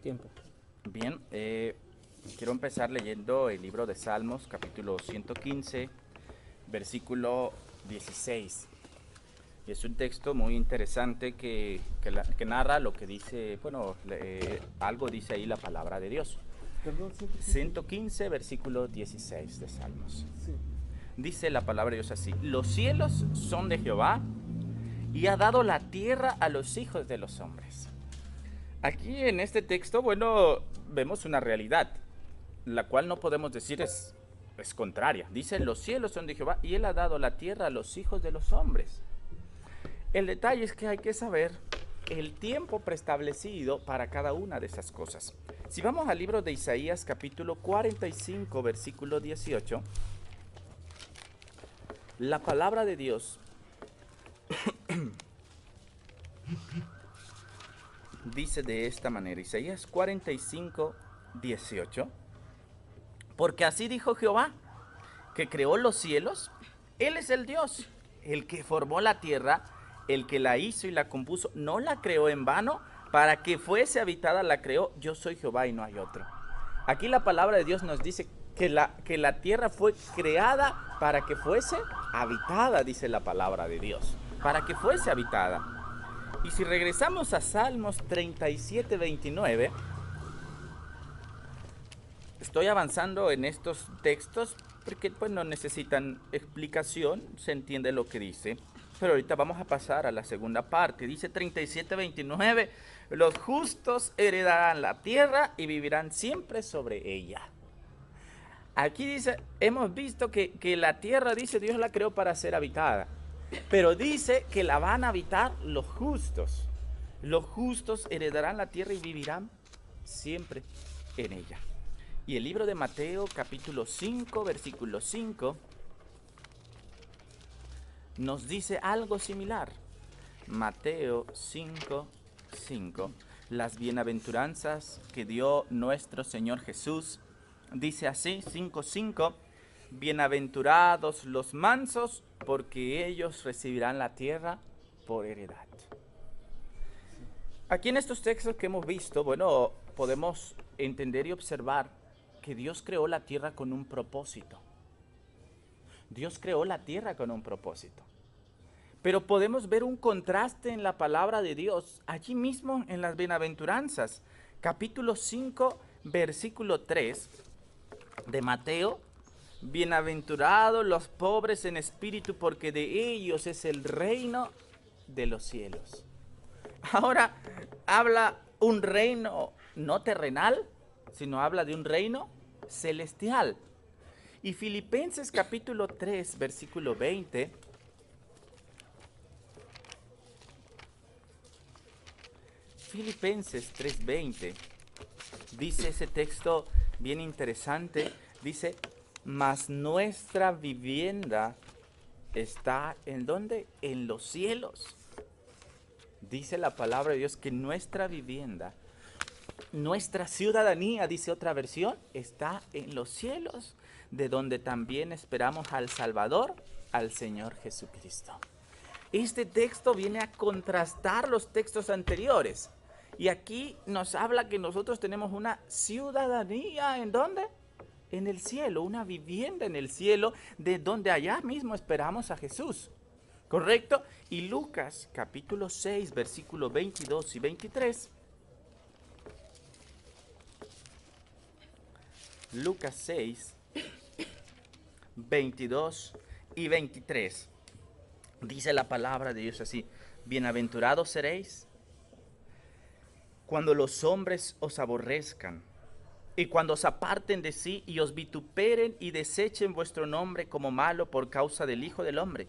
tiempo. Bien, quiero empezar leyendo el libro de Salmos, capítulo 115, versículo 16. Y es un texto muy interesante que narra lo que dice, bueno, algo dice ahí la palabra de Dios. Perdón, 115, versículo 16 de Salmos. Sí. Dice la palabra de Dios así: los cielos son de Jehová y ha dado la tierra a los hijos de los hombres. Aquí en este texto, bueno, vemos una realidad, la cual no podemos decir es contraria. Dice, los cielos son de Jehová y él ha dado la tierra a los hijos de los hombres. El detalle es que hay que saber el tiempo preestablecido para cada una de esas cosas. Si vamos al libro de Isaías, capítulo 45, versículo 18, la palabra de Dios dice de esta manera, Isaías 45, 18, porque así dijo Jehová, que creó los cielos, Él es el Dios, el que formó la tierra, el que la hizo y la compuso, no la creó en vano, para que fuese habitada la creó, yo soy Jehová y no hay otro. Aquí la palabra de Dios nos dice que la tierra fue creada para que fuese habitada, dice la palabra de Dios, para que fuese habitada. Y si regresamos a Salmos 37, 29, estoy avanzando en estos textos porque pues no necesitan explicación, se entiende lo que dice. Pero ahorita vamos a pasar a la segunda parte. Dice 37, 29, los justos heredarán la tierra y vivirán siempre sobre ella. Aquí dice, hemos visto que la tierra, dice, Dios la creó para ser habitada. Pero dice que la van a habitar los justos. Los justos heredarán la tierra y vivirán siempre en ella. Y el libro de Mateo, capítulo 5, versículo 5, nos dice algo similar. Mateo 5, 5. Las bienaventuranzas que dio nuestro Señor Jesús. Dice así, 5, 5. Bienaventurados los mansos, porque ellos recibirán la tierra por heredad. Aquí en estos textos que hemos visto, bueno, podemos entender y observar que Dios creó la tierra con un propósito. Dios creó la tierra con un propósito. Pero podemos ver un contraste en la palabra de Dios, allí mismo en las bienaventuranzas. Capítulo 5, versículo 3 de Mateo. Bienaventurados los pobres en espíritu, porque de ellos es el reino de los cielos. Ahora habla un reino no terrenal, sino habla de un reino celestial. Y Filipenses capítulo 3, versículo 20, Filipenses 3:20, dice ese texto bien interesante, dice, mas nuestra vivienda está ¿en dónde? En los cielos. Dice la palabra de Dios que nuestra vivienda, nuestra ciudadanía, dice otra versión, está en los cielos, de donde también esperamos al Salvador, al Señor Jesucristo. Este texto viene a contrastar los textos anteriores. Y aquí nos habla que nosotros tenemos una ciudadanía, ¿en dónde? En el cielo, una vivienda en el cielo, de donde allá mismo esperamos a Jesús. ¿Correcto? Y Lucas capítulo 6, versículos 22 y 23. Lucas 6, 22 y 23. Dice la palabra de Dios así: bienaventurados seréis cuando los hombres os aborrezcan, y cuando os aparten de sí y os vituperen y desechen vuestro nombre como malo por causa del Hijo del Hombre.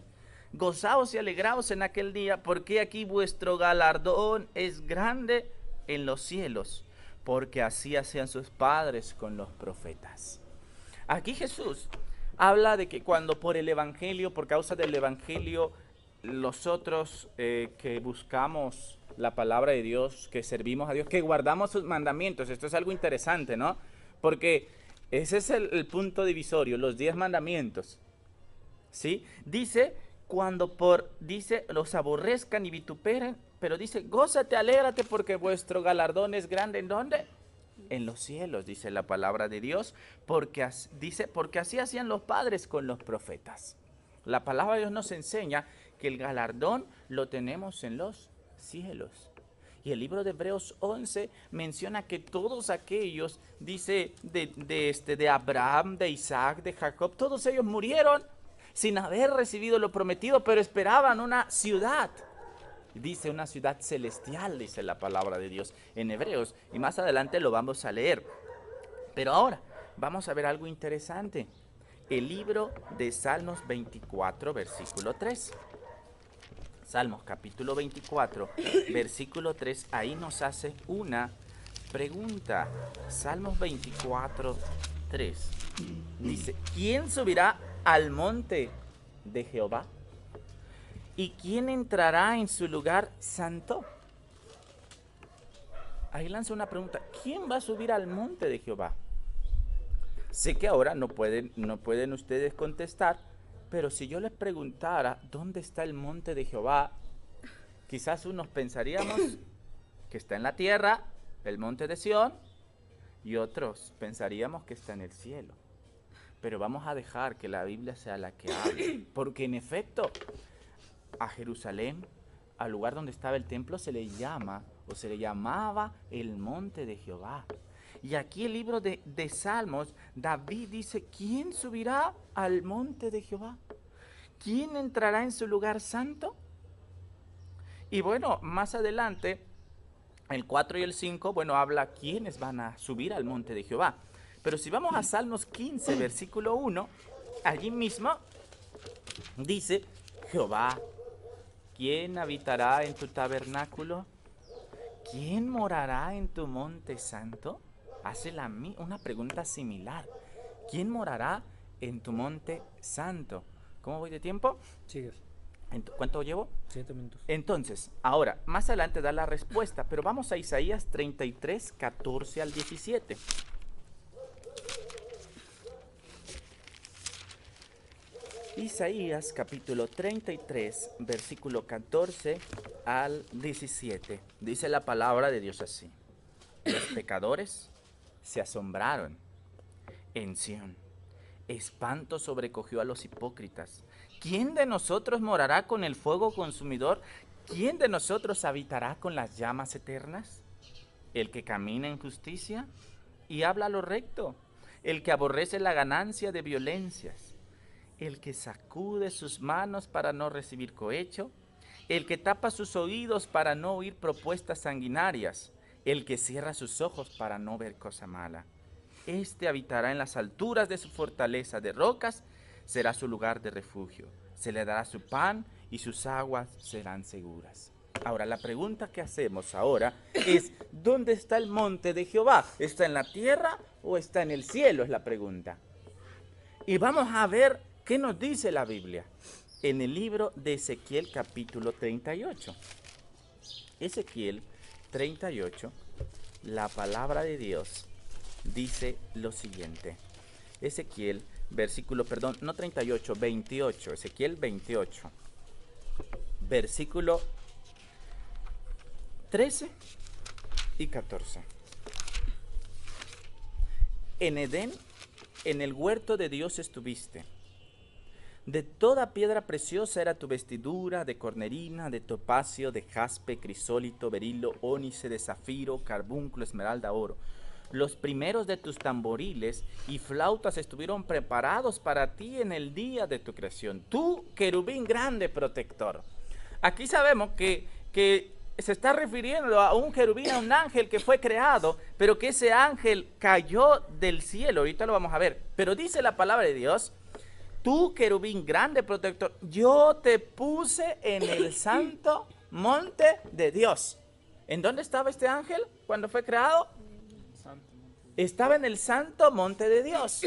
Gozaos y alegraos en aquel día, porque aquí vuestro galardón es grande en los cielos, porque así hacían sus padres con los profetas. Aquí Jesús habla de que cuando por el Evangelio, por causa del Evangelio, nosotros que buscamos la palabra de Dios, que servimos a Dios, que guardamos sus mandamientos. Esto es algo interesante, ¿no? Porque ese es el punto divisorio, los 10 mandamientos. ¿Sí? Dice, dice, los aborrezcan y vituperen, pero dice, gózate, alégrate, porque vuestro galardón es grande. ¿En dónde? en los cielos, dice la palabra de Dios, dice, porque así hacían los padres con los profetas. La palabra de Dios nos enseña que el galardón lo tenemos en los cielos. Y el libro de Hebreos 11 menciona que todos aquellos, dice, de Abraham, de Isaac, de Jacob, todos ellos murieron sin haber recibido lo prometido, pero esperaban una ciudad. Dice una ciudad celestial, dice la palabra de Dios en Hebreos. Y más adelante lo vamos a leer. Pero ahora vamos a ver algo interesante. El libro de Salmos 24, versículo 3. Salmos capítulo 24, versículo 3, ahí nos hace una pregunta. Salmos 24, 3. Dice, ¿quién subirá al monte de Jehová? ¿Y quién entrará en su lugar santo? Ahí lanza una pregunta. ¿Quién va a subir al monte de Jehová? Sé que ahora no pueden ustedes contestar, pero si yo les preguntara dónde está el monte de Jehová, quizás unos pensaríamos que está en la tierra, el monte de Sión, y otros pensaríamos que está en el cielo. Pero vamos a dejar que la Biblia sea la que hable, porque en efecto a Jerusalén, al lugar donde estaba el templo, se le llamaba el monte de Jehová. Y aquí el libro de Salmos, David dice, ¿quién subirá al monte de Jehová? ¿Quién entrará en su lugar santo? Y bueno, más adelante, el 4 y el 5, bueno, habla quiénes van a subir al monte de Jehová. Pero si vamos a Salmos 15, versículo 1, allí mismo dice, Jehová, ¿quién habitará en tu tabernáculo? ¿Quién morará en tu monte santo? Hace una pregunta similar. ¿Quién morará en tu monte santo? ¿Cómo voy de tiempo? Sigues. ¿Cuánto llevo? 7 minutos. Entonces, ahora, más adelante da la respuesta, pero vamos a Isaías 33, 14 al 17. Isaías capítulo 33, versículo 14 al 17. Dice la palabra de Dios así. Los pecadores se asombraron en Sión. Espanto sobrecogió a los hipócritas. ¿Quién de nosotros morará con el fuego consumidor? ¿Quién de nosotros habitará con las llamas eternas? El que camina en justicia y habla lo recto, el que aborrece la ganancia de violencias, el que sacude sus manos para no recibir cohecho, el que tapa sus oídos para no oír propuestas sanguinarias, el que cierra sus ojos para no ver cosa mala. Este habitará en las alturas de su fortaleza de rocas, será su lugar de refugio. Se le dará su pan y sus aguas serán seguras. Ahora, la pregunta que hacemos ahora es, ¿dónde está el monte de Jehová? ¿Está en la tierra o está en el cielo? Es la pregunta. Y vamos a ver qué nos dice la Biblia en el libro de Ezequiel capítulo 38. Ezequiel 38, la palabra de Dios dice lo siguiente. Ezequiel, no 38, 28, Ezequiel 28, versículo 13 y 14. En Edén, en el huerto de Dios estuviste. De toda piedra preciosa era tu vestidura, de cornerina, de topacio, de jaspe, crisólito, berilo, ónice, de zafiro, carbúnculo, esmeralda, oro. Los primeros de tus tamboriles y flautas estuvieron preparados para ti en el día de tu creación. Tú, querubín grande protector. Aquí sabemos que se está refiriendo a un querubín, a un ángel que fue creado, pero que ese ángel cayó del cielo. Ahorita lo vamos a ver. Pero dice la palabra de Dios, tú, querubín grande protector, yo te puse en el santo monte de Dios. ¿En dónde estaba este ángel cuando fue creado? Estaba en el santo monte de Dios.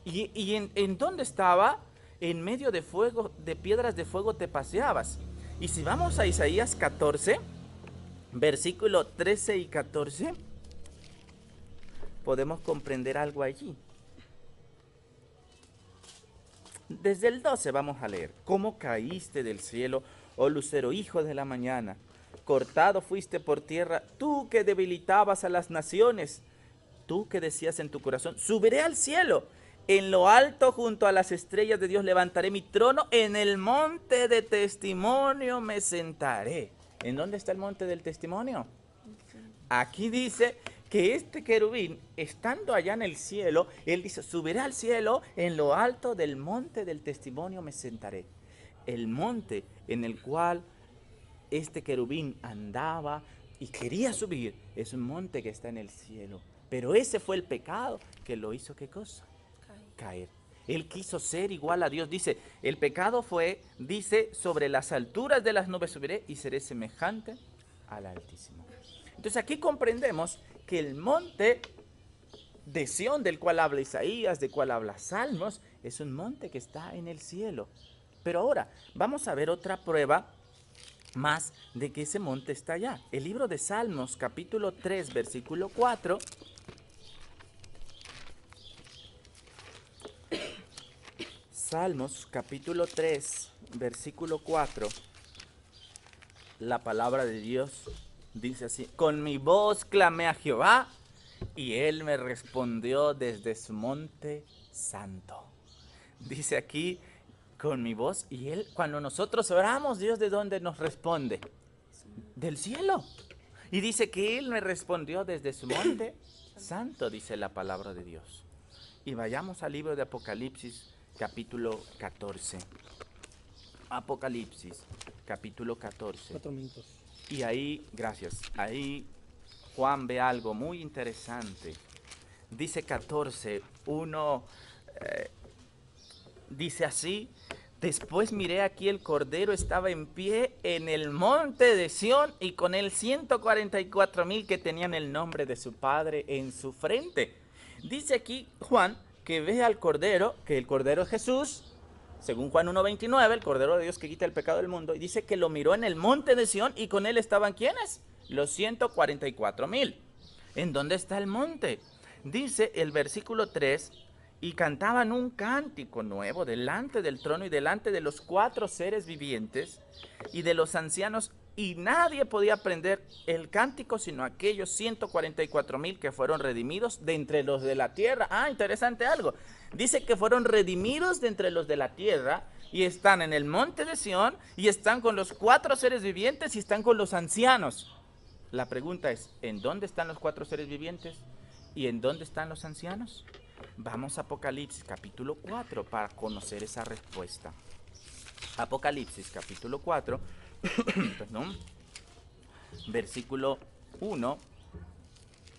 ¿Y en dónde estaba? En medio de fuego, de piedras de fuego te paseabas. Y si vamos a Isaías 14, versículo 13 y 14, podemos comprender algo allí. Desde el 12 vamos a leer. ¿Cómo caíste del cielo, oh lucero, hijo de la mañana? cortado fuiste por tierra, tú que debilitabas a las naciones, tú que decías en tu corazón, subiré al cielo, en lo alto junto a las estrellas de Dios levantaré mi trono, en el monte de testimonio me sentaré. ¿En dónde está el monte del testimonio? Aquí dice que este querubín, estando allá en el cielo, él dice, subiré al cielo, en lo alto del monte del testimonio me sentaré. El monte en el cual este querubín andaba y quería subir, es un monte que está en el cielo. Pero ese fue el pecado que lo hizo, ¿qué cosa? Caer. Él quiso ser igual a Dios. Dice, el pecado fue, dice, sobre las alturas de las nubes subiré y seré semejante al Altísimo. Entonces aquí comprendemos que el monte de Sión, del cual habla Isaías, del cual habla Salmos, es un monte que está en el cielo. Pero ahora vamos a ver otra prueba más de que ese monte está allá. El libro de Salmos, capítulo 3, versículo 4. Salmos, capítulo 3, versículo 4. La palabra de Dios dice así: con mi voz clamé a Jehová, y él me respondió desde su monte santo. Dice aquí, con mi voz, y él, cuando nosotros oramos, Dios, ¿de dónde nos responde? Del cielo. Y dice que él me respondió desde su monte santo, dice la palabra de Dios. Y vayamos al libro de Apocalipsis, capítulo 14. Apocalipsis, capítulo 14. 4 minutos. Y ahí, gracias, ahí Juan ve algo muy interesante. Dice 14, dice así: después miré aquí el Cordero estaba en pie en el monte de Sión y con él 144,000 que tenían el nombre de su Padre en su frente. Dice aquí Juan que ve al Cordero, que el Cordero es Jesús, según Juan 1:29, el Cordero de Dios que quita el pecado del mundo, y dice que lo miró en el monte de Sión y con él estaban ¿quiénes? Los 144,000. ¿En dónde está el monte? Dice el versículo 3, y cantaban un cántico nuevo delante del trono y delante de los 4 seres vivientes y de los ancianos, y nadie podía aprender el cántico sino aquellos 144,000 que fueron redimidos de entre los de la tierra. Ah, interesante algo. Dice que fueron redimidos de entre los de la tierra y están en el monte de Sión y están con los 4 seres vivientes y están con los ancianos. La pregunta es, ¿en dónde están los 4 seres vivientes y en dónde están los ancianos? Vamos a Apocalipsis capítulo 4 para conocer esa respuesta. Apocalipsis capítulo 4, perdón, versículo 1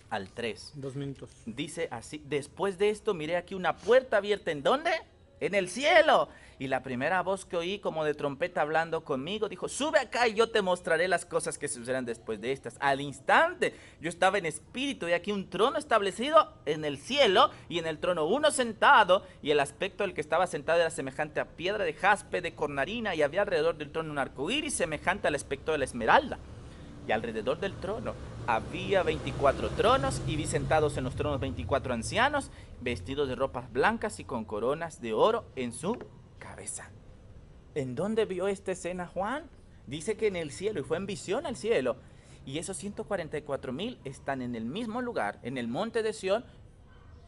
al 3. 2 minutos. Dice así: después de esto miré aquí una puerta abierta. ¿En dónde? En el cielo. Y la primera voz que oí como de trompeta hablando conmigo dijo: sube acá y yo te mostraré las cosas que sucederán después de estas. Al instante yo estaba en espíritu y aquí un trono establecido en el cielo y en el trono uno sentado, y el aspecto del que estaba sentado era semejante a piedra de jaspe, de cornalina, y había alrededor del trono un arco iris semejante al aspecto de la esmeralda. Y alrededor del trono había 24 tronos, y vi sentados en los tronos 24 ancianos, vestidos de ropas blancas y con coronas de oro en su cabeza. ¿En dónde vio esta escena Juan? Dice que en el cielo, y fue en visión al cielo. Y esos 144,000 están en el mismo lugar, en el monte de Sión,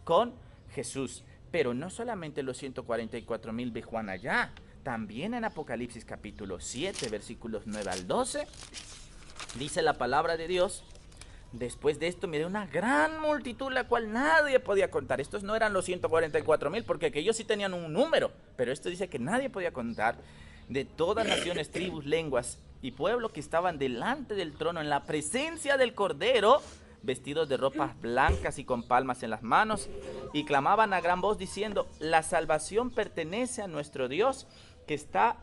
con Jesús. Pero no solamente los 144,000 ve Juan allá, también en Apocalipsis capítulo 7, versículos 9 al 12, dice la palabra de Dios: después de esto miré una gran multitud, la cual nadie podía contar. Estos no eran los 144,000, porque aquellos sí tenían un número, pero esto dice que nadie podía contar, de todas naciones, tribus, lenguas y pueblos, que estaban delante del trono en la presencia del Cordero, vestidos de ropas blancas y con palmas en las manos, y clamaban a gran voz diciendo: la salvación pertenece a nuestro Dios, que está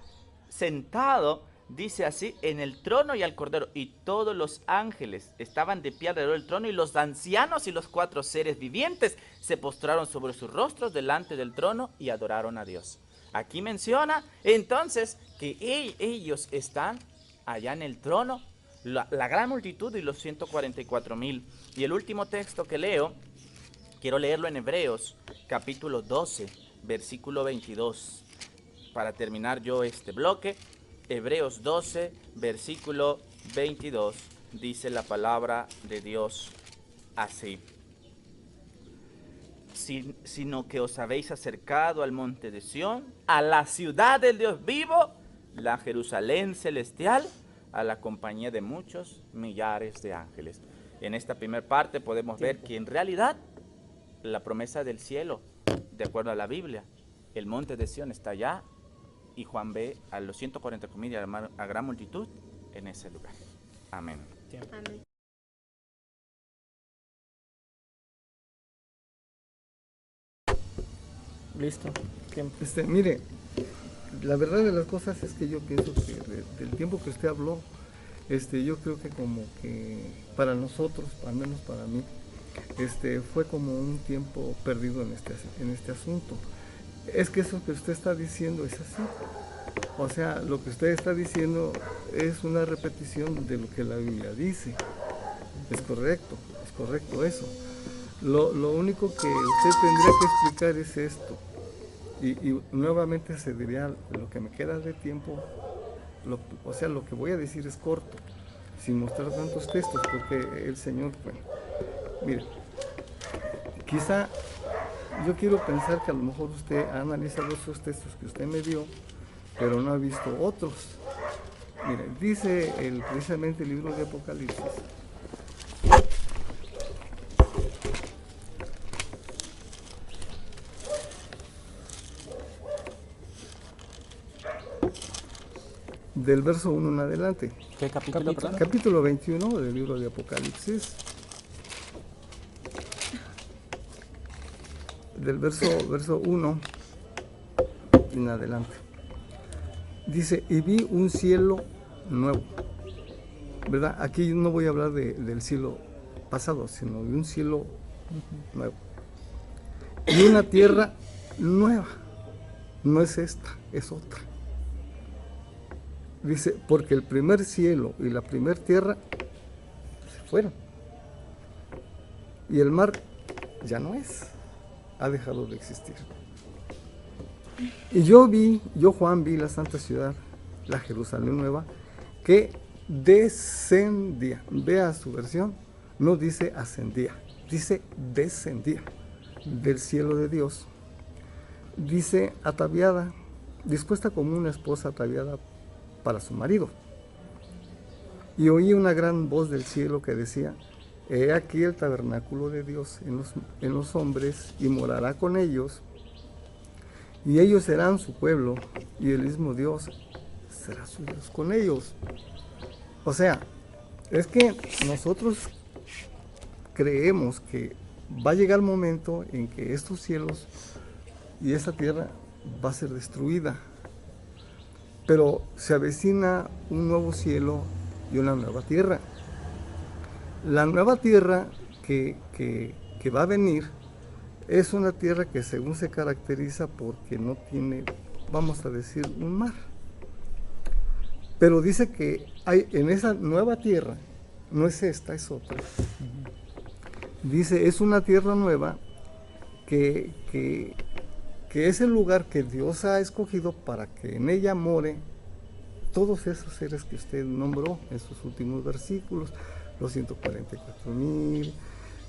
sentado, dice así, en el trono y al Cordero. Y todos los ángeles estaban de pie alrededor del trono, y los ancianos y los 4 seres vivientes se postraron sobre sus rostros delante del trono y adoraron a Dios. Aquí menciona entonces que ellos están allá en el trono, la gran multitud y los 144,000. Y el último texto que leo, quiero leerlo en Hebreos capítulo 12, versículo 22, para terminar yo este bloque. Hebreos 12, versículo 22, dice la palabra de Dios así. Sino que os habéis acercado al monte de Sión, a la ciudad del Dios vivo, la Jerusalén celestial, a la compañía de muchos millares de ángeles. En esta primera parte podemos ver que en realidad la promesa del cielo, de acuerdo a la Biblia, el monte de Sión está allá, y Juan ve a los 144,000 y a gran multitud en ese lugar. Amén. Amén. Listo. Tiempo. Mire, la verdad de las cosas es que yo pienso que del tiempo que usted habló, yo creo que como que para nosotros, al menos para mí, fue como un tiempo perdido en este asunto. Es que eso que usted está diciendo es así. O sea, lo que usted está diciendo es una repetición de lo que la Biblia dice. Es correcto eso. Lo único que usted tendría que explicar es esto. Y nuevamente se diría lo que me queda de tiempo, o sea, lo que voy a decir es corto, sin mostrar tantos textos, porque el Señor, bueno, mire, quizá yo quiero pensar que a lo mejor usted ha analizado esos textos que usted me dio, pero no ha visto otros. Mire, dice precisamente el libro de Apocalipsis. Del verso 1 en adelante. ¿Qué capítulo? Capítulo 21 del libro de Apocalipsis. Del verso 1 en adelante. Dice, y vi un cielo nuevo. ¿Verdad? Aquí no voy a hablar del cielo pasado, sino de un cielo nuevo. Y una tierra nueva. No es esta, es otra. Dice, porque el primer cielo y la primer tierra se fueron. Y el mar ya no es, ha dejado de existir. Y yo Juan, vi la santa ciudad, la Jerusalén nueva, que descendía. Vea su versión, no dice ascendía, dice descendía del cielo de Dios. Dice ataviada, dispuesta como una esposa ataviada para su marido. Y oí una gran voz del cielo que decía, he aquí el tabernáculo de Dios en los hombres, y morará con ellos, y ellos serán su pueblo, y el mismo Dios será su Dios con ellos. O sea, es que nosotros creemos que va a llegar el momento en que estos cielos y esta tierra va a ser destruida. Pero se avecina un nuevo cielo y una nueva tierra. La nueva tierra que va a venir es una tierra que según se caracteriza porque no tiene, vamos a decir, un mar. Pero dice que hay en esa nueva tierra, no es esta, es otra. Dice, es una tierra nueva que es el lugar que Dios ha escogido para que en ella more todos esos seres que usted nombró en sus últimos versículos, los 144,000,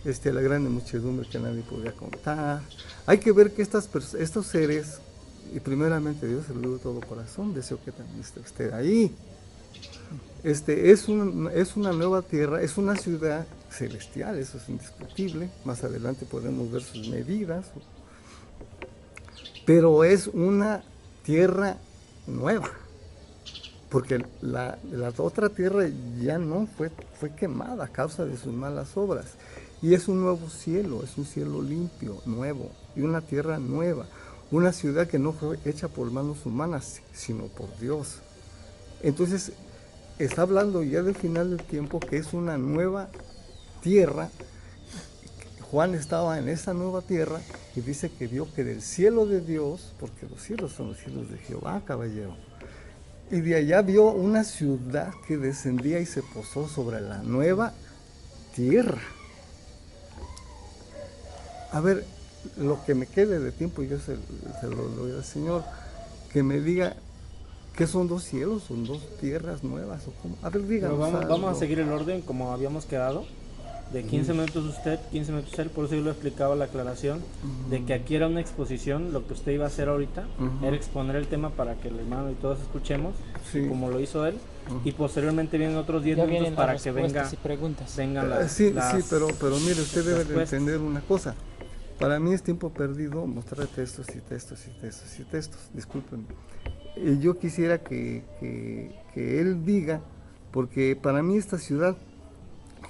la grande muchedumbre que nadie podía contar. Hay que ver que estos seres, y primeramente Dios, se lo digo de todo corazón, deseo que también esté ahí. Es una nueva tierra, es una ciudad celestial, eso es indiscutible. Más adelante podemos ver sus medidas, pero es una tierra nueva, porque la otra tierra ya no fue quemada a causa de sus malas obras, y es un nuevo cielo, es un cielo limpio, nuevo, y una tierra nueva, una ciudad que no fue hecha por manos humanas, sino por Dios. Entonces, está hablando ya del final del tiempo, que es una nueva tierra. Juan estaba en esa nueva tierra y dice que vio que del cielo de Dios, porque los cielos son los cielos de Jehová, caballero, y de allá vio una ciudad que descendía y se posó sobre la nueva tierra. A ver, lo que me quede de tiempo, yo se lo doy al Señor, que me diga ¿Qué son dos cielos? ¿Son dos tierras nuevas? ¿O cómo? A ver, Pero díganos vamos a algo. seguir el orden como habíamos quedado. De 15 minutos usted, 15 minutos él. Por eso yo le explicaba la aclaración de que aquí era una exposición. Lo que usted iba a hacer ahorita era exponer el tema para que el hermano y todos escuchemos, Sí. como lo hizo él. Y posteriormente vienen otros 10 Ya minutos vienen para las que venga, respuestas y preguntas. vengan las, Sí, las- sí, pero mire, usted debe de respuestas. entender una cosa. Para mí es tiempo perdido mostrar textos y textos y textos y textos. Discúlpenme. Yo quisiera que él diga, porque para mí esta ciudad,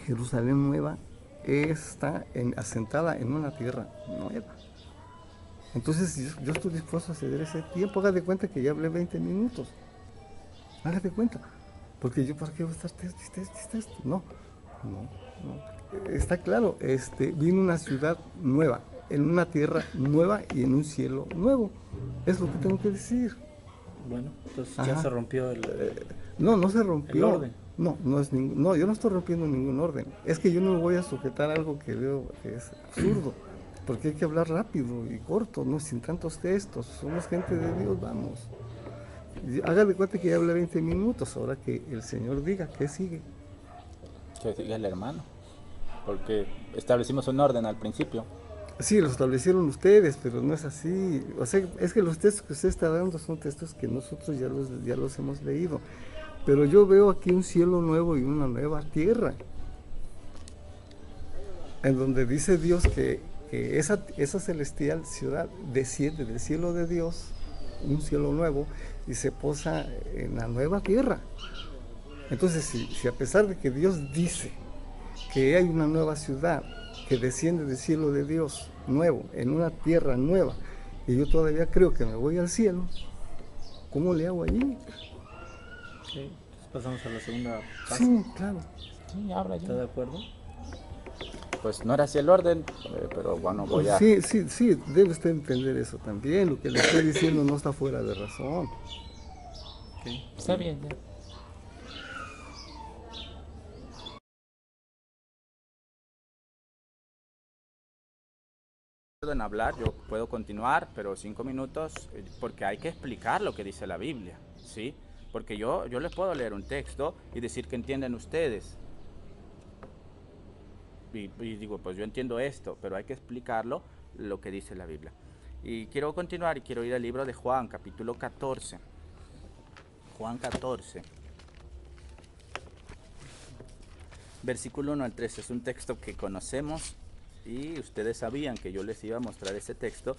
Jerusalén Nueva, está asentada en una tierra nueva. Entonces yo estoy dispuesto a ceder ese tiempo. Haga de cuenta que ya hablé 20 minutos. Haga de cuenta. Porque yo, ¿para qué voy a estar texto? No. Está claro, vino una ciudad nueva, en una tierra nueva y en un cielo nuevo. Es lo que tengo que decir. Bueno, entonces ya Ajá. se rompió el... No se rompió. El orden. No, yo no estoy rompiendo ningún orden. Es que yo no me voy a sujetar a algo que veo que es absurdo. Porque hay que hablar rápido y corto, no sin tantos textos. Somos gente de Dios, vamos. Haga de cuenta que ya hablé 20 minutos. Ahora que el Señor diga, ¿qué sigue? Que siga el hermano, porque establecimos un orden al principio. Sí, lo establecieron ustedes, pero no es así. O sea, es que los textos que usted está dando son textos que nosotros ya los hemos leído. Pero yo veo aquí un cielo nuevo y una nueva tierra, en donde dice Dios que esa celestial ciudad desciende del cielo de Dios, un cielo nuevo, y se posa en la nueva tierra. Entonces, si a pesar de que Dios dice que hay una nueva ciudad que desciende del cielo de Dios nuevo, en una tierra nueva, y yo todavía creo que me voy al cielo, ¿cómo le hago allí? Sí, entonces pasamos a la segunda fase. Sí, claro. Sí, habla ¿Está ya. de acuerdo? Pues no era así el orden, pero bueno, voy a... Sí, debe usted entender eso también. Lo que le estoy diciendo no está fuera de razón. Está bien, ya. En hablar, yo puedo continuar, pero 5 minutos, porque hay que explicar lo que dice la Biblia, ¿sí? Porque yo les puedo leer un texto y decir que entienden ustedes. Y digo, pues yo entiendo esto, pero hay que explicarlo lo que dice la Biblia. Y quiero continuar y quiero ir al libro de Juan, capítulo 14. Juan 14. Versículo 1 al 3, es un texto que conocemos y ustedes sabían que yo les iba a mostrar ese texto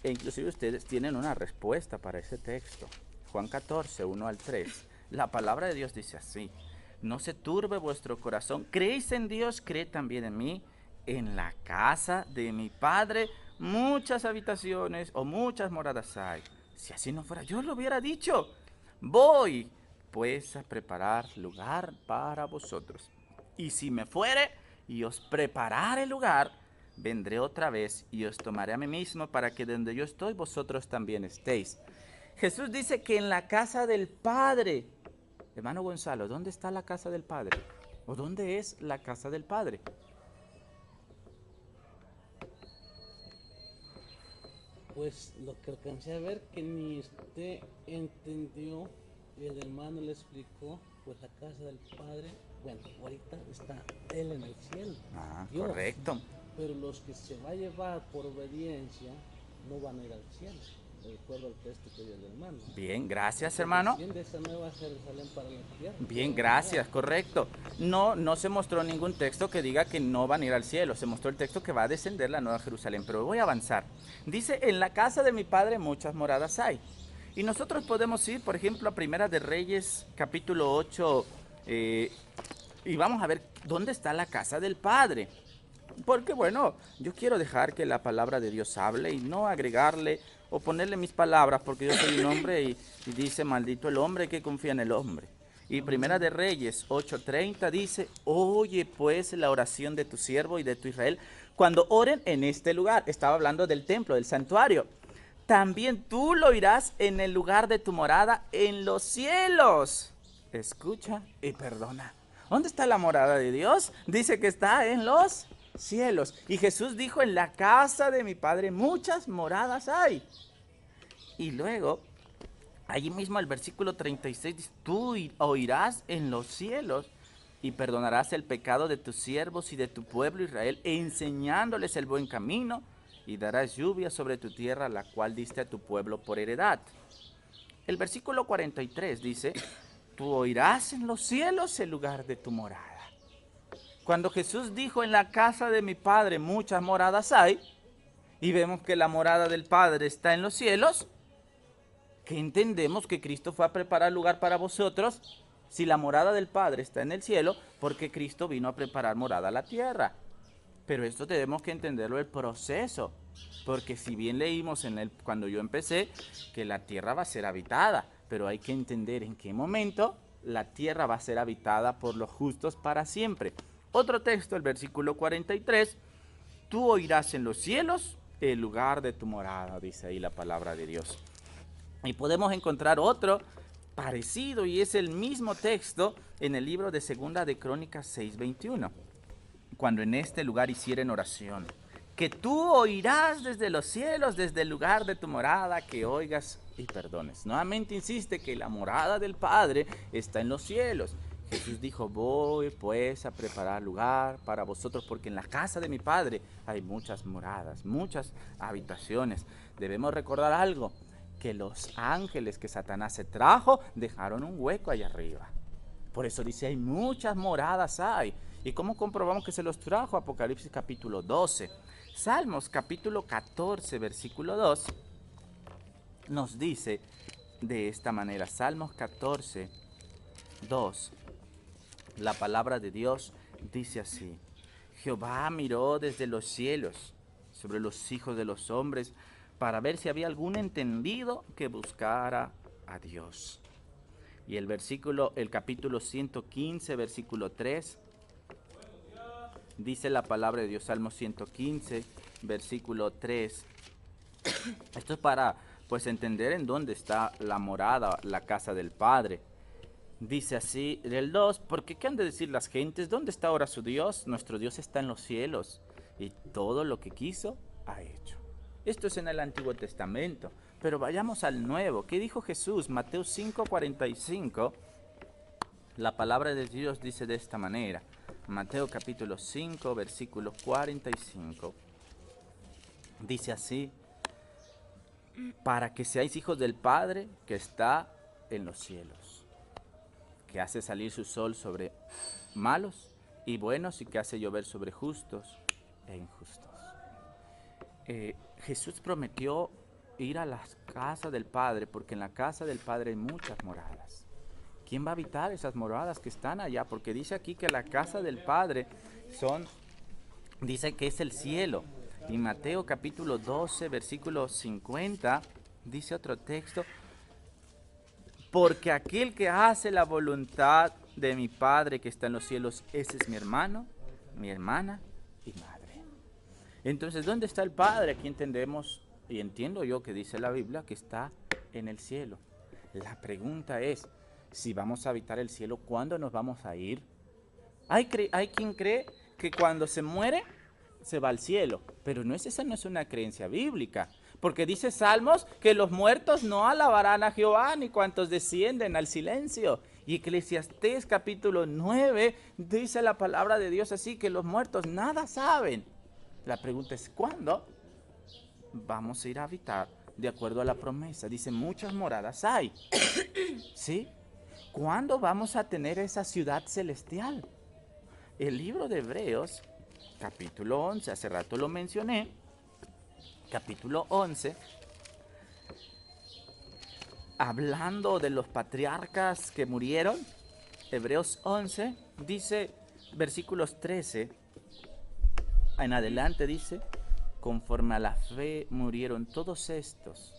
e inclusive ustedes tienen una respuesta para ese texto. Juan 14, 1 al 3. La palabra de Dios dice así: no se turbe vuestro corazón, creéis en Dios, creed también en mí. En la casa de mi Padre muchas habitaciones o muchas moradas hay. Si así no fuera, yo lo hubiera dicho. Voy pues a preparar lugar para vosotros. Y si me fuere y os preparare lugar, vendré otra vez y os tomaré a mí mismo, para que donde yo estoy vosotros también estéis. Jesús dice que en la casa del Padre. Hermano Gonzalo, ¿dónde está la casa del Padre? ¿O dónde es la casa del Padre? Pues lo que alcancé a ver que ni usted entendió y el hermano le explicó, pues la casa del Padre, bueno, ahorita está Él en el cielo, Dios. Correcto. Pero los que se va a llevar por obediencia no van a ir al cielo, de acuerdo al texto que dio el hermano. Bien, gracias, hermano. Desciende esa nueva Jerusalén para la tierra. Bien, gracias, correcto. No se mostró ningún texto que diga que no van a ir al cielo. Se mostró el texto que va a descender la Nueva Jerusalén. Pero voy a avanzar. Dice, en la casa de mi Padre muchas moradas hay. Y nosotros podemos ir, por ejemplo, a Primera de Reyes, capítulo 8, y vamos a ver dónde está la casa del Padre. Porque bueno, yo quiero dejar que la palabra de Dios hable y no agregarle o ponerle mis palabras, porque yo soy un hombre y dice, maldito el hombre que confía en el hombre. Y Primera de Reyes 8:30 dice, oye pues la oración de tu siervo y de tu Israel, cuando oren en este lugar. Estaba hablando del templo, del santuario. También tú lo oirás en el lugar de tu morada, en los cielos. Escucha y perdona. ¿Dónde está la morada de Dios? Dice que está en los cielos. Y Jesús dijo, en la casa de mi Padre muchas moradas hay. Y luego Allí mismo el versículo 36 dice, tú oirás en los cielos y perdonarás el pecado de tus siervos y de tu pueblo Israel, enseñándoles el buen camino, y darás lluvia sobre tu tierra, la cual diste a tu pueblo por heredad. El versículo 43 dice, tú oirás en los cielos el lugar de tu morada. Cuando Jesús dijo, en la casa de mi Padre muchas moradas hay, y vemos que la morada del Padre está en los cielos, ¿qué entendemos? Que Cristo fue a preparar lugar para vosotros. Si la morada del Padre está en el cielo, porque Cristo vino a preparar morada a la tierra. Pero esto tenemos que entenderlo el proceso, porque si bien leímos cuando yo empecé que la tierra va a ser habitada, pero hay que entender en qué momento la tierra va a ser habitada por los justos para siempre. Otro texto, el versículo 43, tú oirás en los cielos el lugar de tu morada, dice ahí la palabra de Dios. Y podemos encontrar otro parecido, y es el mismo texto en el libro de Segunda de Crónicas 6:21. Cuando en este lugar hicieren oración, que tú oirás desde los cielos, desde el lugar de tu morada, que oigas y perdones. Nuevamente insiste que la morada del Padre está en los cielos. Jesús dijo, voy pues a preparar lugar para vosotros, porque en la casa de mi Padre hay muchas moradas, muchas habitaciones. Debemos recordar algo, que los ángeles que Satanás se trajo dejaron un hueco allá arriba. Por eso dice, hay muchas moradas hay. ¿Y cómo comprobamos que se los trajo? Apocalipsis capítulo 12. Salmos capítulo 14, versículo 2, nos dice de esta manera. Salmos 14, 2. La palabra de Dios dice así. Jehová miró desde los cielos sobre los hijos de los hombres para ver si había algún entendido que buscara a Dios. Y el capítulo 115, versículo 3, dice la palabra de Dios, Salmo 115, versículo 3. Esto es para pues entender en dónde está la morada, la casa del Padre. Dice así, del 2, porque ¿qué han de decir las gentes? ¿Dónde está ahora su Dios? Nuestro Dios está en los cielos, y todo lo que quiso ha hecho. Esto es en el Antiguo Testamento, pero vayamos al Nuevo. ¿Qué dijo Jesús? Mateo 5:45. La palabra de Dios dice de esta manera. Mateo capítulo 5, versículo 45. Dice así, para que seáis hijos del Padre que está en los cielos, que hace salir su sol sobre malos y buenos, y que hace llover sobre justos e injustos. Jesús prometió ir a la casa del Padre, porque en la casa del Padre hay muchas moradas. ¿Quién va a habitar esas moradas que están allá? Porque dice aquí que la casa del Padre dice que es el cielo. Y Mateo capítulo 12, versículo 50, dice otro texto, porque aquel que hace la voluntad de mi Padre que está en los cielos, ese es mi hermano, mi hermana y madre. Entonces, ¿dónde está el Padre? Aquí entendemos, y entiendo yo que dice la Biblia, que está en el cielo. La pregunta es, si vamos a habitar el cielo, ¿cuándo nos vamos a ir? Hay quien cree que cuando se muere, se va al cielo, pero esa no es una creencia bíblica, porque dice Salmos que los muertos no alabarán a Jehová, ni cuantos descienden al silencio. Y Eclesiastés capítulo 9 dice la palabra de Dios así, que los muertos nada saben. La pregunta es, ¿cuándo vamos a ir a habitar de acuerdo a la promesa? Dice, muchas moradas hay. ¿Sí? ¿Cuándo vamos a tener esa ciudad celestial? El libro de Hebreos, capítulo 11, hace rato lo mencioné, capítulo 11, hablando de los patriarcas que murieron, Hebreos 11, dice, versículos 13 en adelante, dice, conforme a la fe murieron todos estos,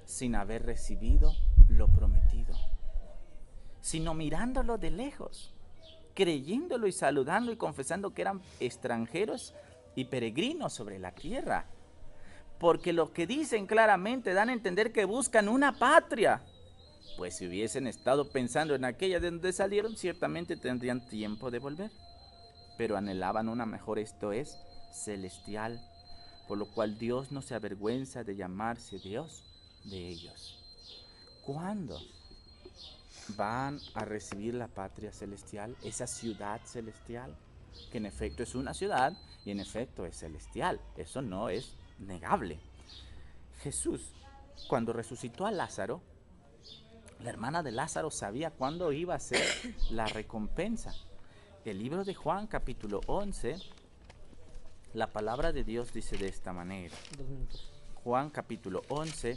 sin haber recibido lo prometido, sino mirándolo de lejos, creyéndolo y saludando y confesando que eran extranjeros y peregrinos sobre la tierra. Porque lo que dicen claramente dan a entender que buscan una patria. Pues si hubiesen estado pensando en aquella de donde salieron, ciertamente tendrían tiempo de volver. Pero anhelaban una mejor, esto es, celestial, por lo cual Dios no se avergüenza de llamarse Dios de ellos. ¿cuándo van a recibir la patria celestial, esa ciudad celestial? Que en efecto es una ciudad y en efecto es celestial. Eso no es negable. Jesús, cuando resucitó a Lázaro, la hermana de Lázaro sabía cuándo iba a ser la recompensa. El libro de Juan, capítulo 11, la palabra de Dios dice de esta manera. Juan, capítulo 11,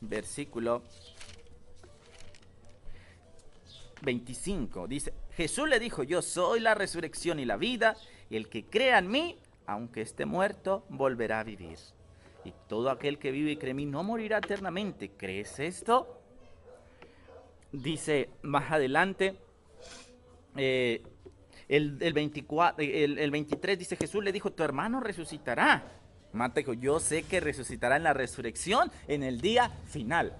versículo 25. Dice, Jesús le dijo, yo soy la resurrección y la vida, y el que crea en mí, aunque esté muerto, volverá a vivir. Y todo aquel que vive y cree en mí no morirá eternamente. ¿Crees esto? Dice más adelante, el 23 dice, Jesús le dijo, tu hermano resucitará. Marta dijo, yo sé que resucitará en la resurrección, en el día final.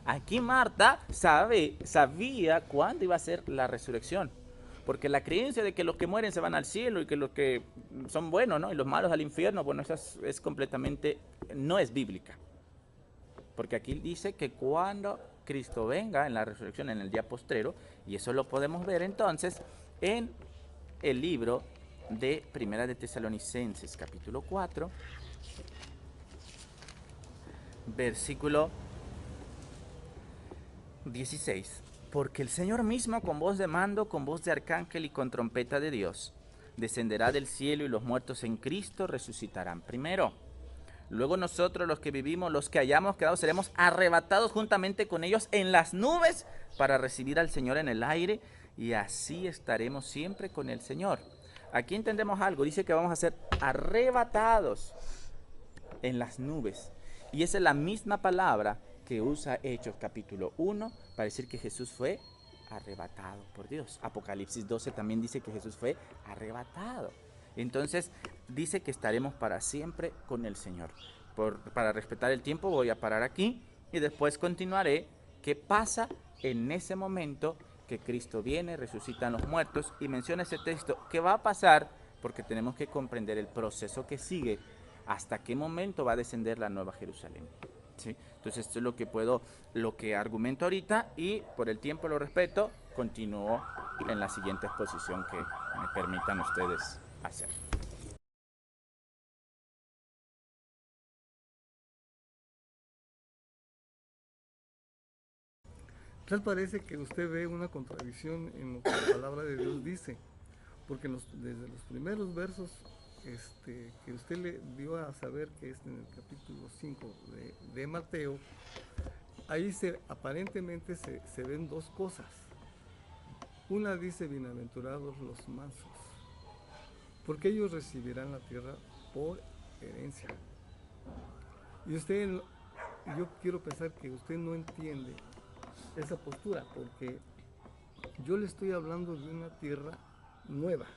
Aquí Marta sabía cuándo iba a ser la resurrección. Porque la creencia de que los que mueren se van al cielo y que los que son buenos, ¿no?, y los malos al infierno, bueno, esa es completamente, no es bíblica. Porque aquí dice que cuando Cristo venga en la resurrección, en el día postrero, y eso lo podemos ver entonces en el libro de Primera de Tesalonicenses, capítulo 4, versículo 16. Porque el Señor mismo, con voz de mando, con voz de arcángel y con trompeta de Dios, descenderá del cielo, y los muertos en Cristo resucitarán primero. Luego nosotros, los que vivimos, los que hayamos quedado, seremos arrebatados juntamente con ellos en las nubes para recibir al Señor en el aire, y así estaremos siempre con el Señor. Aquí entendemos algo, dice que vamos a ser arrebatados en las nubes. Y esa es la misma palabra que usa Hechos capítulo 1 para decir que Jesús fue arrebatado por Dios. Apocalipsis 12 también dice que Jesús fue arrebatado. Entonces dice que estaremos para siempre con el Señor. Para respetar el tiempo voy a parar aquí y después continuaré qué pasa en ese momento que Cristo viene, resucitan los muertos, y menciona ese texto. ¿Qué va a pasar? Porque tenemos que comprender el proceso que sigue, hasta qué momento va a descender la Nueva Jerusalén. ¿Sí? Entonces esto es lo que argumento ahorita, y por el tiempo lo respeto, continúo en la siguiente exposición que me permitan ustedes hacer. Tal parece que usted ve una contradicción en lo que la palabra de Dios dice, porque desde los primeros versos que usted le dio a saber, que es en el capítulo 5 de Mateo, ahí aparentemente se ven dos cosas. Una dice, bienaventurados los mansos, porque ellos recibirán la tierra por herencia. Y yo quiero pensar que usted no entiende esa postura, porque yo le estoy hablando de una tierra nueva.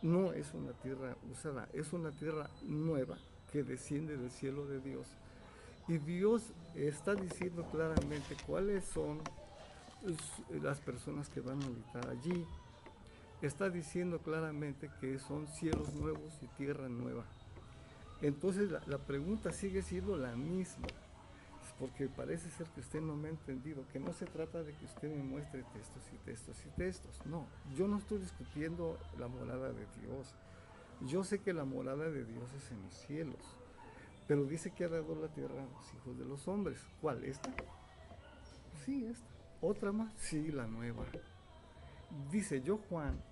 No es una tierra usada, es una tierra nueva que desciende del cielo de Dios. Y Dios está diciendo claramente cuáles son las personas que van a habitar allí. Está diciendo claramente que son cielos nuevos y tierra nueva. Entonces la pregunta sigue siendo la misma, porque parece ser que usted no me ha entendido, que no se trata de que usted me muestre textos y textos y textos. No, yo no estoy discutiendo la morada de Dios. Yo sé que la morada de Dios es en los cielos, pero dice que ha dado la tierra a los hijos de los hombres. ¿Cuál? ¿Esta? Sí, esta. ¿Otra más? Sí, la nueva. Dice, yo, Juan,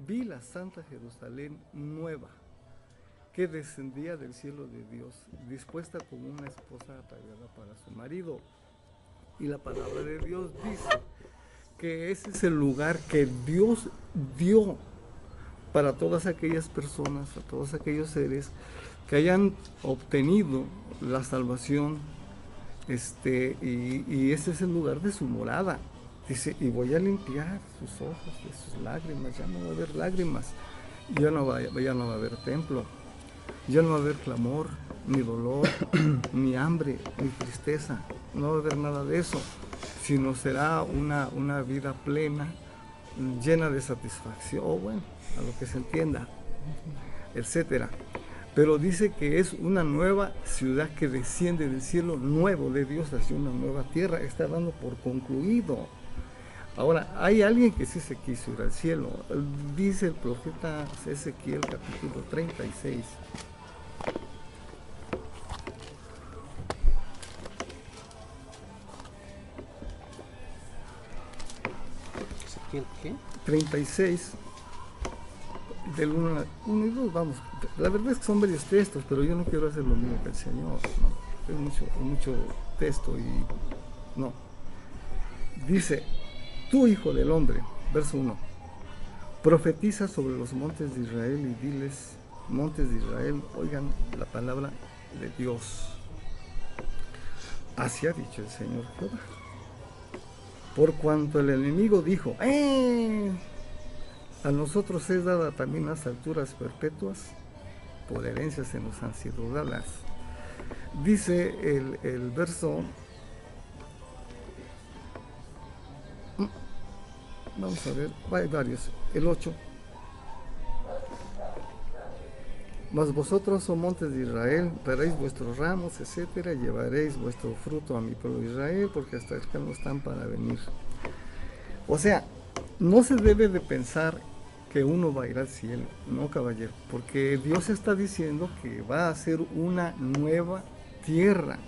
vi la Santa Jerusalén nueva, que descendía del cielo de Dios, dispuesta como una esposa ataviada para su marido. Y la palabra de Dios dice que ese es el lugar que Dios dio para todas aquellas personas, a todos aquellos seres que hayan obtenido la salvación, y ese es el lugar de su morada. Dice, y voy a limpiar sus ojos de sus lágrimas, ya no va a haber lágrimas, ya no va a haber templo, ya no va a haber clamor, ni dolor, ni hambre, ni tristeza, no va a haber nada de eso, sino será una vida plena, llena de satisfacción, o bueno, a lo que se entienda, etcétera. pero dice que es una nueva ciudad que desciende del cielo nuevo de Dios hacia una nueva tierra. Está dando por concluido. Ahora, hay alguien que sí se quiso ir al cielo. Dice el profeta Ezequiel, capítulo 36. ¿Qué? 36, del 1 y 2, vamos. La verdad es que son varios textos, pero yo no quiero hacer lo mismo que el Señor. ¿No? Es mucho texto y no. Dice, tú, hijo del hombre, verso 1, profetiza sobre los montes de Israel y diles, montes de Israel, oigan la palabra de Dios. Así ha dicho el Señor Jehová. Por cuanto el enemigo dijo, a nosotros es dada también las alturas perpetuas, por herencia se nos han sido dadas. Dice el verso, vamos a ver, hay varios, el 8. Mas vosotros, oh montes de Israel, daréis vuestros ramos, etcétera, llevaréis vuestro fruto a mi pueblo Israel, porque hasta acá no están para venir. O sea, no se debe de pensar que uno va a ir al cielo, no, caballero, porque Dios está diciendo que va a hacer una nueva tierra,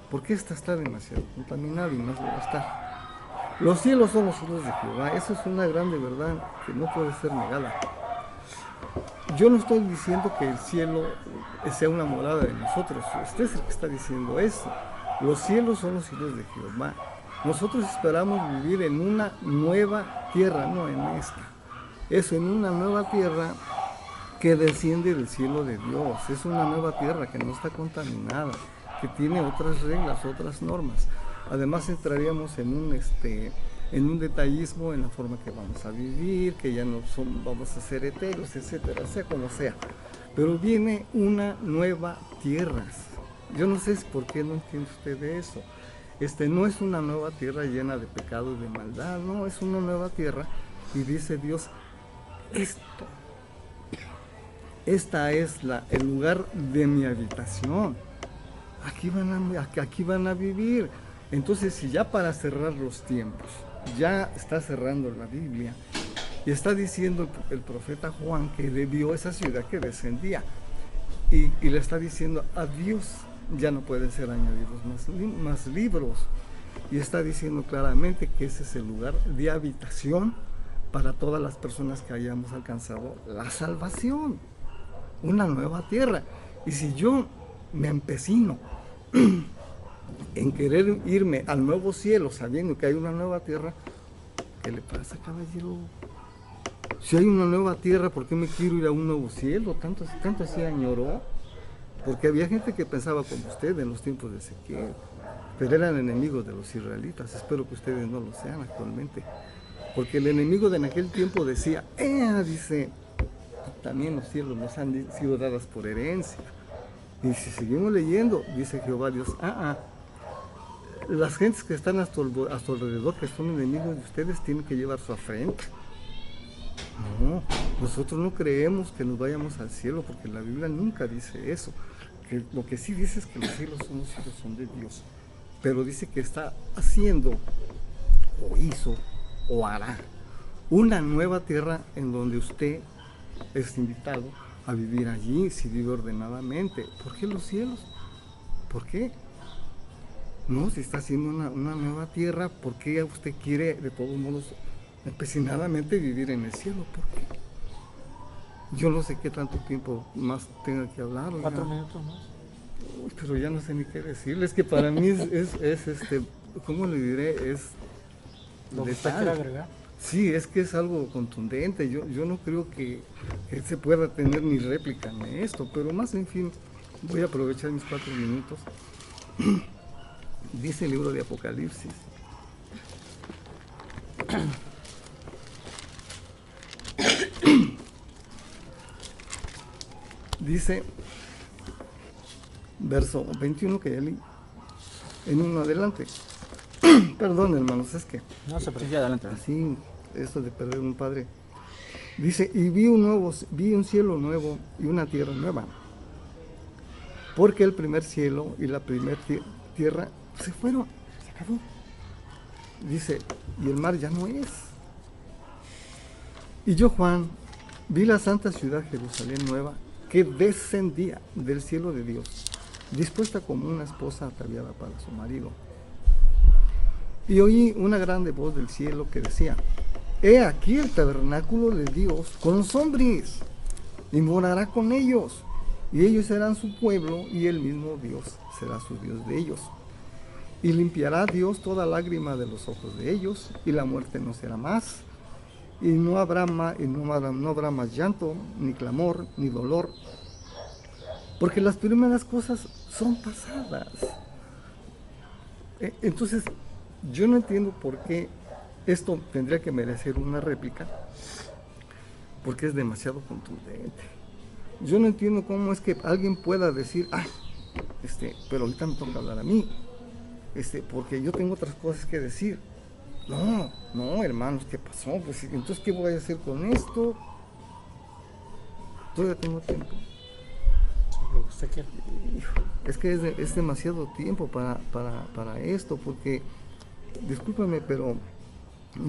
porque esta está demasiado contaminada y no va a estar. Los cielos son los cielos de Jehová, eso es una grande verdad que no puede ser negada. Yo no estoy diciendo que el cielo sea una morada de nosotros, usted es el que está diciendo eso. Los cielos son los cielos de Jehová. Nosotros esperamos vivir en una nueva tierra, no en esta. Es en una nueva tierra que desciende del cielo de Dios. Es una nueva tierra que no está contaminada, que tiene otras reglas, otras normas. Además entraríamos en un detallismo en la forma que vamos a vivir, que ya no vamos a ser etéreos, etcétera, sea como sea. Pero viene una nueva tierra. Yo no sé por qué no entiende usted de eso. No es una nueva tierra llena de pecado y de maldad, no, es una nueva tierra y dice Dios, esta es el lugar de mi habitación. Aquí van a vivir. Entonces, si ya para cerrar los tiempos, ya está cerrando la Biblia y está diciendo el profeta Juan que vio esa ciudad que descendía y le está diciendo adiós, ya no pueden ser añadidos más libros y está diciendo claramente que ese es el lugar de habitación para todas las personas que hayamos alcanzado la salvación, una nueva tierra. Y si yo me empecino en querer irme al nuevo cielo sabiendo que hay una nueva tierra, ¿qué le pasa, caballero? Si hay una nueva tierra, ¿por qué me quiero ir a un nuevo cielo? Tanto así añoró, porque había gente que pensaba como usted en los tiempos de Ezequiel, pero eran enemigos de los israelitas. Espero que ustedes no lo sean actualmente, porque el enemigo de en aquel tiempo decía, dice, también los cielos nos han sido dadas por herencia. Y si seguimos leyendo, dice Jehová Dios, las gentes que están a su alrededor, que son enemigos de ustedes, tienen que llevar su afrenta. No, nosotros no creemos que nos vayamos al cielo, porque la Biblia nunca dice eso. Que lo que sí dice es que los cielos son de Dios, pero dice que está haciendo, o hizo, o hará una nueva tierra en donde usted es invitado a vivir allí, si vive ordenadamente. ¿Por qué los cielos? ¿Por qué? No, si está haciendo una nueva tierra, ¿por qué usted quiere de todos modos empecinadamente vivir en el cielo? ¿Por qué? Yo no sé qué tanto tiempo más tenga que hablar. 4 minutos más. Uy, pero ya no sé ni qué decirle. Es que para mí es ¿cómo le diré? Es Lo que usted letal. quiere agregar. Sí, es que es algo contundente. Yo no creo que se pueda tener ni réplica en esto, pero más, en fin, voy a aprovechar mis 4 minutos. Dice el libro de Apocalipsis. Dice, verso 21 que ya leí, en uno adelante. Perdón, hermanos, es que No se Sí, preocupe. sí, adelante. así, esto de perder un padre. Dice, y vi un cielo nuevo y una tierra nueva, porque el primer cielo y la primera tierra se fueron, se acabó. Dice, y el mar ya no es. Y yo, Juan, vi la santa ciudad Jerusalén nueva, que descendía del cielo de Dios, dispuesta como una esposa ataviada para su marido. Y oí una grande voz del cielo que decía, he aquí el tabernáculo de Dios con los hombres, y morará con ellos, y ellos serán su pueblo, y el mismo Dios será su Dios de ellos. Y limpiará Dios toda lágrima de los ojos de ellos, y la muerte no será más, y no habrá más llanto, ni clamor, ni dolor, porque las primeras cosas son pasadas. Entonces, yo no entiendo por qué esto tendría que merecer una réplica, porque es demasiado contundente. Yo no entiendo cómo es que alguien pueda decir, pero ahorita me toca hablar a mí, porque yo tengo otras cosas que decir. No, hermanos, ¿qué pasó? Pues entonces, ¿qué voy a hacer con esto? Todavía tengo tiempo. Lo que usted quiera. Es que es demasiado tiempo para esto, porque, discúlpame, pero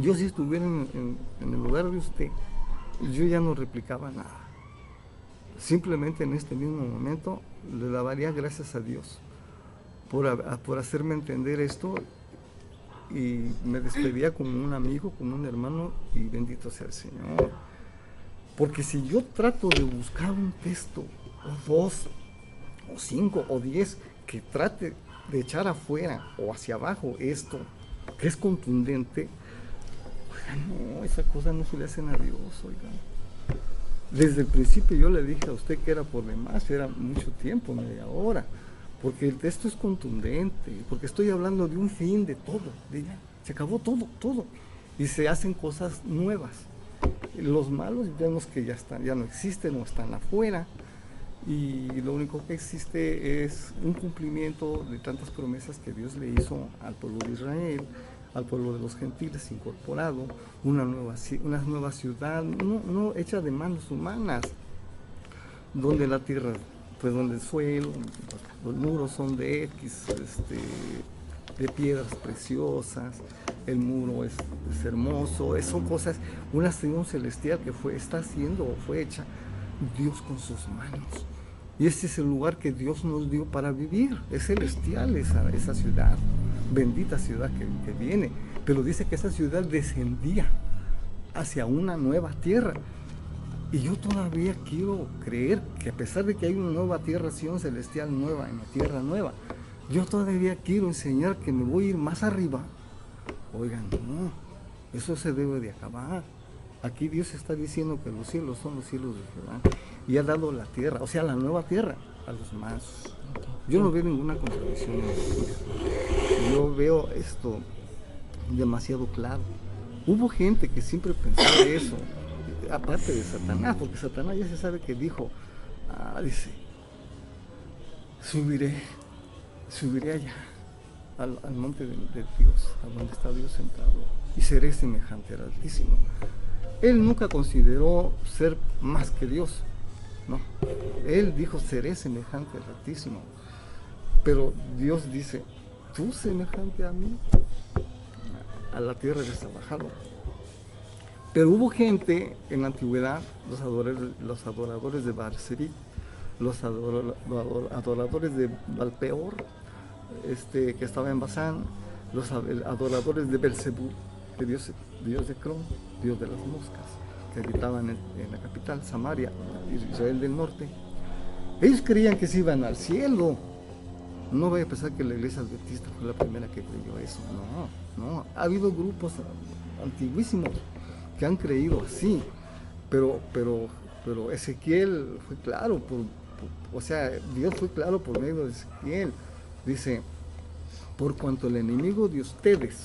yo si estuviera en el lugar de usted, yo ya no replicaba nada. Simplemente en este mismo momento le daría gracias a Dios por hacerme entender esto, y me despedía como un amigo, como un hermano, y bendito sea el Señor. Porque si yo trato de buscar un texto, o 2, o 5, o 10, que trate de echar afuera o hacia abajo esto, que es contundente, oiga, no, esa cosa no se le hacen a Dios, oiga. Desde el principio yo le dije a usted que era por demás, era mucho tiempo, media hora, porque el texto es contundente, porque estoy hablando de un fin de todo, se acabó todo, y se hacen cosas nuevas. Los malos vemos que ya no existen o están afuera, y lo único que existe es un cumplimiento de tantas promesas que Dios le hizo al pueblo de Israel, al pueblo de los gentiles incorporado, una nueva ciudad, no hecha de manos humanas, donde la tierra, pues donde el suelo, los muros son de de piedras preciosas, el muro es hermoso, son cosas, una nación celestial que está haciendo o fue hecha Dios con sus manos. Y este es el lugar que Dios nos dio para vivir, es celestial esa ciudad, bendita ciudad que viene. Pero dice que esa ciudad descendía hacia una nueva tierra. Y yo todavía quiero creer que a pesar de que hay una nueva tierra, Sion celestial nueva, en la tierra nueva, yo todavía quiero enseñar que me voy a ir más arriba. Oigan, no, eso se debe de acabar. Aquí Dios está diciendo que los cielos son los cielos de Jehová, y ha dado la tierra, o sea, la nueva tierra, a los mansos. Yo no veo ninguna contradicción en esto. Yo veo esto demasiado claro. Hubo gente que siempre pensó eso, aparte de Satanás, porque Satanás ya se sabe que dijo, dice, subiré allá al monte de Dios, a donde está Dios sentado, y seré semejante al Altísimo. Él nunca consideró ser más que Dios, no. Él dijo, seré semejante al Altísimo. Pero Dios dice, tú semejante a mí, a la tierra eres bajado. Pero hubo gente en la antigüedad, los adoradores de Baal-Zebub, los adoradores de Baal-Peor, que estaba en Basán, los adoradores de Belzebú, de Dios de Cron, Dios de las moscas, que habitaban en la capital, Samaria, Israel del norte. Ellos creían que se iban al cielo. No voy a pensar que la iglesia adventista fue la primera que creyó eso. No. Ha habido grupos antiguísimos que han creído así. Pero Ezequiel fue claro, Dios fue claro por medio de Ezequiel. Dice, por cuanto el enemigo de ustedes,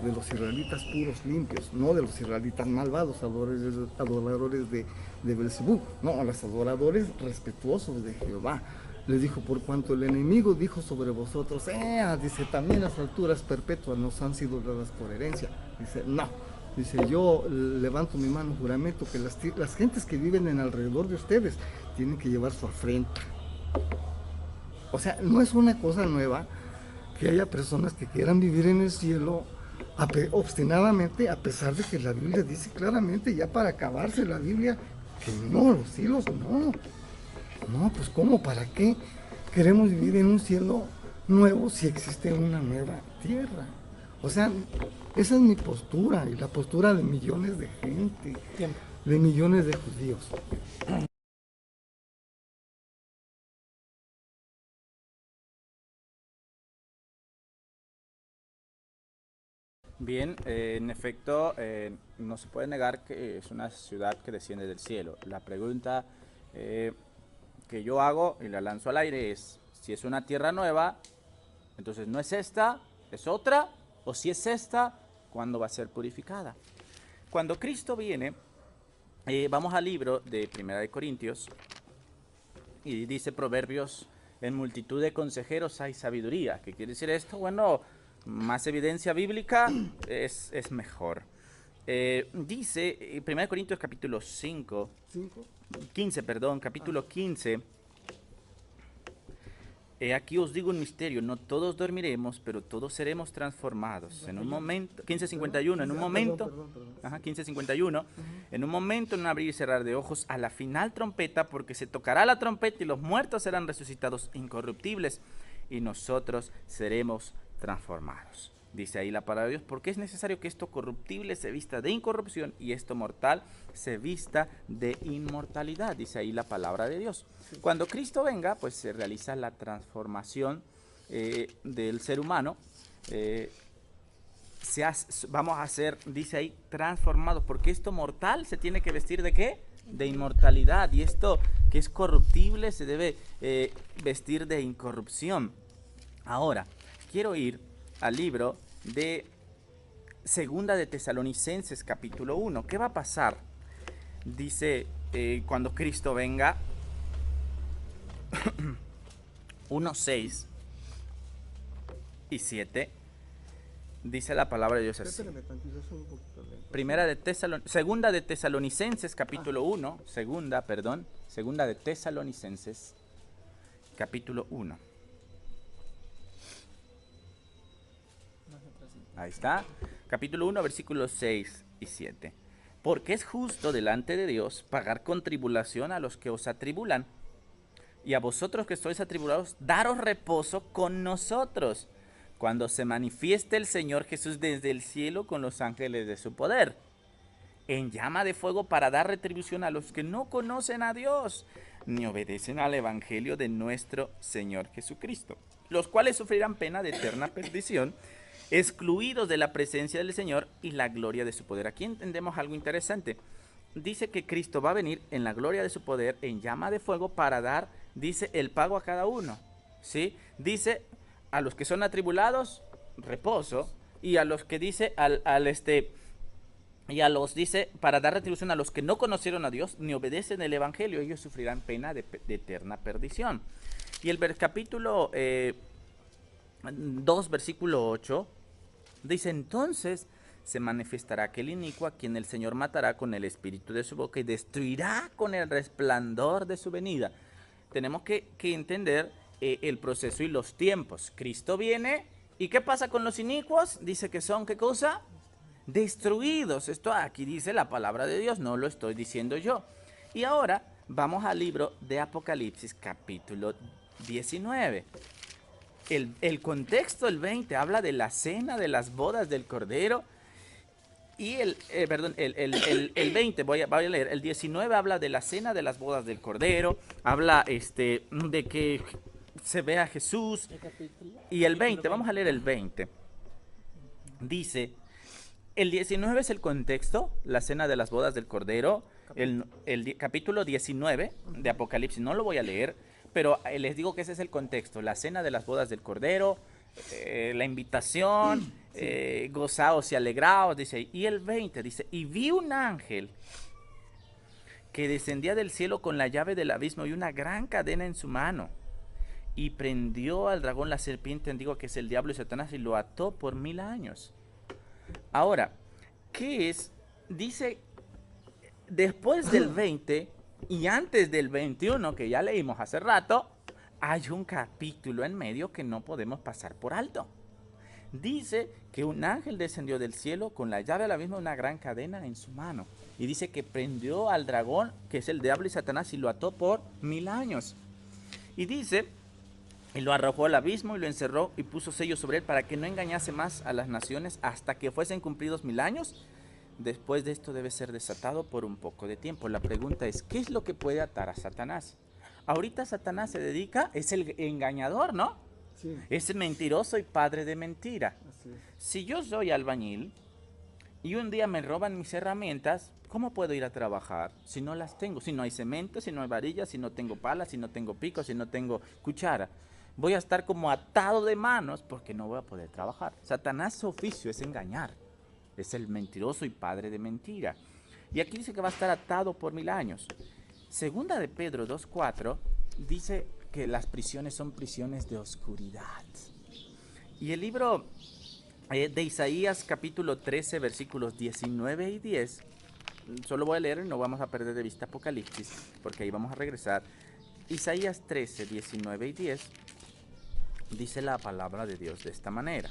de los israelitas puros, limpios, no de los israelitas malvados, adoradores de Belzebú, no, los adoradores respetuosos de Jehová, les dijo, por cuanto el enemigo dijo sobre vosotros, dice, también las alturas perpetuas nos han sido dadas por herencia. Dice, no, dice, yo levanto mi mano, juramento que las gentes que viven en alrededor de ustedes tienen que llevar su afrenta. O sea, no es una cosa nueva que haya personas que quieran vivir en el cielo obstinadamente, a pesar de que la Biblia dice claramente, ya para acabarse la Biblia, que no, los cielos no. No, pues ¿cómo? ¿Para qué queremos vivir en un cielo nuevo si existe una nueva tierra? O sea, esa es mi postura y la postura de millones de gente, Tiempo. de millones de judíos. Bien, en efecto, no se puede negar que es una ciudad que desciende del cielo. La pregunta que yo hago y la lanzo al aire es, si es una tierra nueva, entonces no es esta, es otra, o si es esta, ¿cuándo va a ser purificada? Cuando Cristo viene, vamos al libro de Primera de Corintios, y dice Proverbios, en multitud de consejeros hay sabiduría. ¿Qué quiere decir esto? Bueno, más evidencia bíblica es mejor. Dice 1 Corintios capítulo 15, capítulo 15. Aquí os digo un misterio, no todos dormiremos, pero todos seremos transformados. En un momento, 15:51, en un momento, ajá, 15:51, en un momento, en un abrir y cerrar de ojos, a la final trompeta, porque se tocará la trompeta y los muertos serán resucitados incorruptibles y nosotros seremos transformados. Dice ahí la palabra de Dios, porque es necesario que esto corruptible se vista de incorrupción y esto mortal se vista de inmortalidad. Dice ahí la palabra de Dios. Cuando Cristo venga, pues se realiza la transformación del ser humano. Vamos a ser, dice ahí, transformados, porque esto mortal se tiene que vestir ¿de qué? De inmortalidad, y esto que es corruptible se debe vestir de incorrupción. Ahora, quiero ir al libro de Segunda de Tesalonicenses capítulo 1. ¿Qué va a pasar? Dice, cuando Cristo venga, 1:6 y 7, dice la palabra de Dios así. Segunda de Tesalonicenses capítulo 1, segunda de Tesalonicenses capítulo 1. Ahí está, capítulo 1, versículos 6 y 7. Porque es justo delante de Dios pagar con tribulación a los que os atribulan, y a vosotros que estáis atribulados, daros reposo con nosotros, cuando se manifieste el Señor Jesús desde el cielo con los ángeles de su poder, en llama de fuego para dar retribución a los que no conocen a Dios, ni obedecen al Evangelio de nuestro Señor Jesucristo, los cuales sufrirán pena de eterna perdición, excluidos de la presencia del Señor y la gloria de su poder. Aquí entendemos algo interesante. Dice que Cristo va a venir en la gloria de su poder, en llama de fuego, para dar, dice, el pago a cada uno, ¿sí? Dice, a los que son atribulados, reposo, y a los que dice, y a los dice, para dar retribución a los que no conocieron a Dios, ni obedecen el Evangelio, ellos sufrirán pena de eterna perdición. Y el capítulo 2, versículo 8, dice, entonces se manifestará aquel inicuo a quien el Señor matará con el espíritu de su boca y destruirá con el resplandor de su venida. Tenemos que entender el proceso y los tiempos. Cristo viene, ¿y qué pasa con los inicuos? Dice que son, ¿qué cosa? Destruidos. Esto aquí dice la palabra de Dios, no lo estoy diciendo yo. Y ahora vamos al libro de Apocalipsis, capítulo 19. El contexto, el 20, habla de la cena de las bodas del Cordero. Y el 20, voy a leer, el 19 habla de la cena de las bodas del Cordero, habla de que se ve a Jesús. Y el 20, vamos a leer el 20. Dice, el 19 es el contexto, la cena de las bodas del Cordero, el capítulo 19 de Apocalipsis, no lo voy a leer, pero les digo que ese es el contexto, la cena de las bodas del Cordero, la invitación, gozaos y alegraos, dice, y el 20 dice, y vi un ángel que descendía del cielo con la llave del abismo y una gran cadena en su mano, y prendió al dragón, la serpiente antigua, que es el diablo y Satanás, y lo ató por 1000 años. Ahora, ¿qué es? Dice, después del 20 y antes del 21, que ya leímos hace rato, hay un capítulo en medio que no podemos pasar por alto. Dice que un ángel descendió del cielo con la llave a la misma una gran cadena en su mano. Y dice que prendió al dragón, que es el diablo y Satanás, y lo ató por 1000 años. Y dice, y lo arrojó al abismo y lo encerró y puso sellos sobre él para que no engañase más a las naciones hasta que fuesen cumplidos 1000 años. Después de esto debe ser desatado por un poco de tiempo. La pregunta es, ¿qué es lo que puede atar a Satanás? Ahorita Satanás se dedica, es el engañador, ¿no? Sí, Es mentiroso y padre de mentira. así es. Si yo soy albañil y un día me roban mis herramientas, ¿cómo puedo ir a trabajar si no las tengo? Si no hay cemento, si no hay varillas, si no tengo palas, si no tengo pico, si no tengo cuchara. Voy a estar como atado de manos porque no voy a poder trabajar. Satanás, su oficio es engañar. Es el mentiroso y padre de mentira. Y aquí dice que va a estar atado por 1000 años. Segunda de Pedro 2:4 dice que las prisiones son prisiones de oscuridad. Y el libro de Isaías capítulo 13 versículos 19 y 10, solo voy a leer y no vamos a perder de vista Apocalipsis, porque ahí vamos a regresar. Isaías 13, 19 y 10 dice la palabra de Dios de esta manera.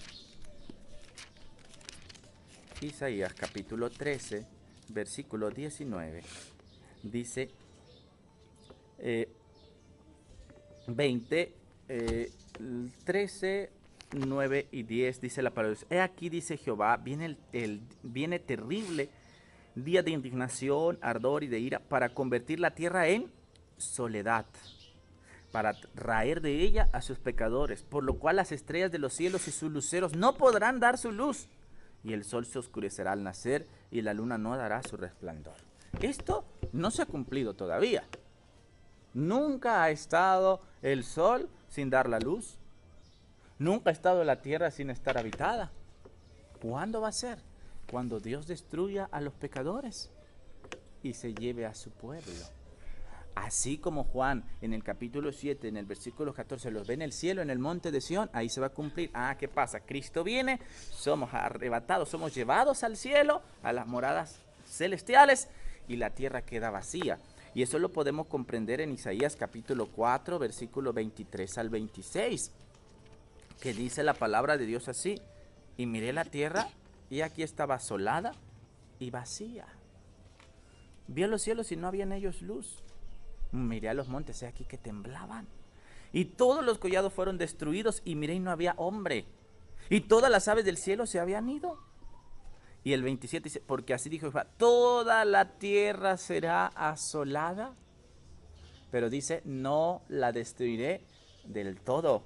Isaías capítulo 13 versículo 19 dice 13, 9 y 10 dice la palabra de Dios. He aquí, dice Jehová, viene terrible día de indignación, ardor y de ira, para convertir la tierra en soledad, para traer de ella a sus pecadores, por lo cual las estrellas de los cielos y sus luceros no podrán dar su luz, y el sol se oscurecerá al nacer, y la luna no dará su resplandor. Esto no se ha cumplido todavía. Nunca ha estado el sol sin dar la luz. Nunca ha estado la tierra sin estar habitada. ¿Cuándo va a ser? Cuando Dios destruya a los pecadores y se lleve a su pueblo. Así como Juan en el capítulo 7, en el versículo 14, los ve en el cielo, en el monte de Sión, ahí se va a cumplir. ¿Qué pasa? Cristo viene, somos arrebatados, somos llevados al cielo, a las moradas celestiales, y la tierra queda vacía. Y eso lo podemos comprender en Isaías capítulo 4, versículo 23 al 26, que dice la palabra de Dios así: y miré la tierra, y aquí estaba asolada y vacía. Vi a los cielos y no había en ellos luz. Miré a los montes, he aquí que temblaban. Y todos los collados fueron destruidos, y miré y no había hombre. Y todas las aves del cielo se habían ido. Y el 27 dice, porque así dijo Jehová, toda la tierra será asolada, pero dice, no la destruiré del todo.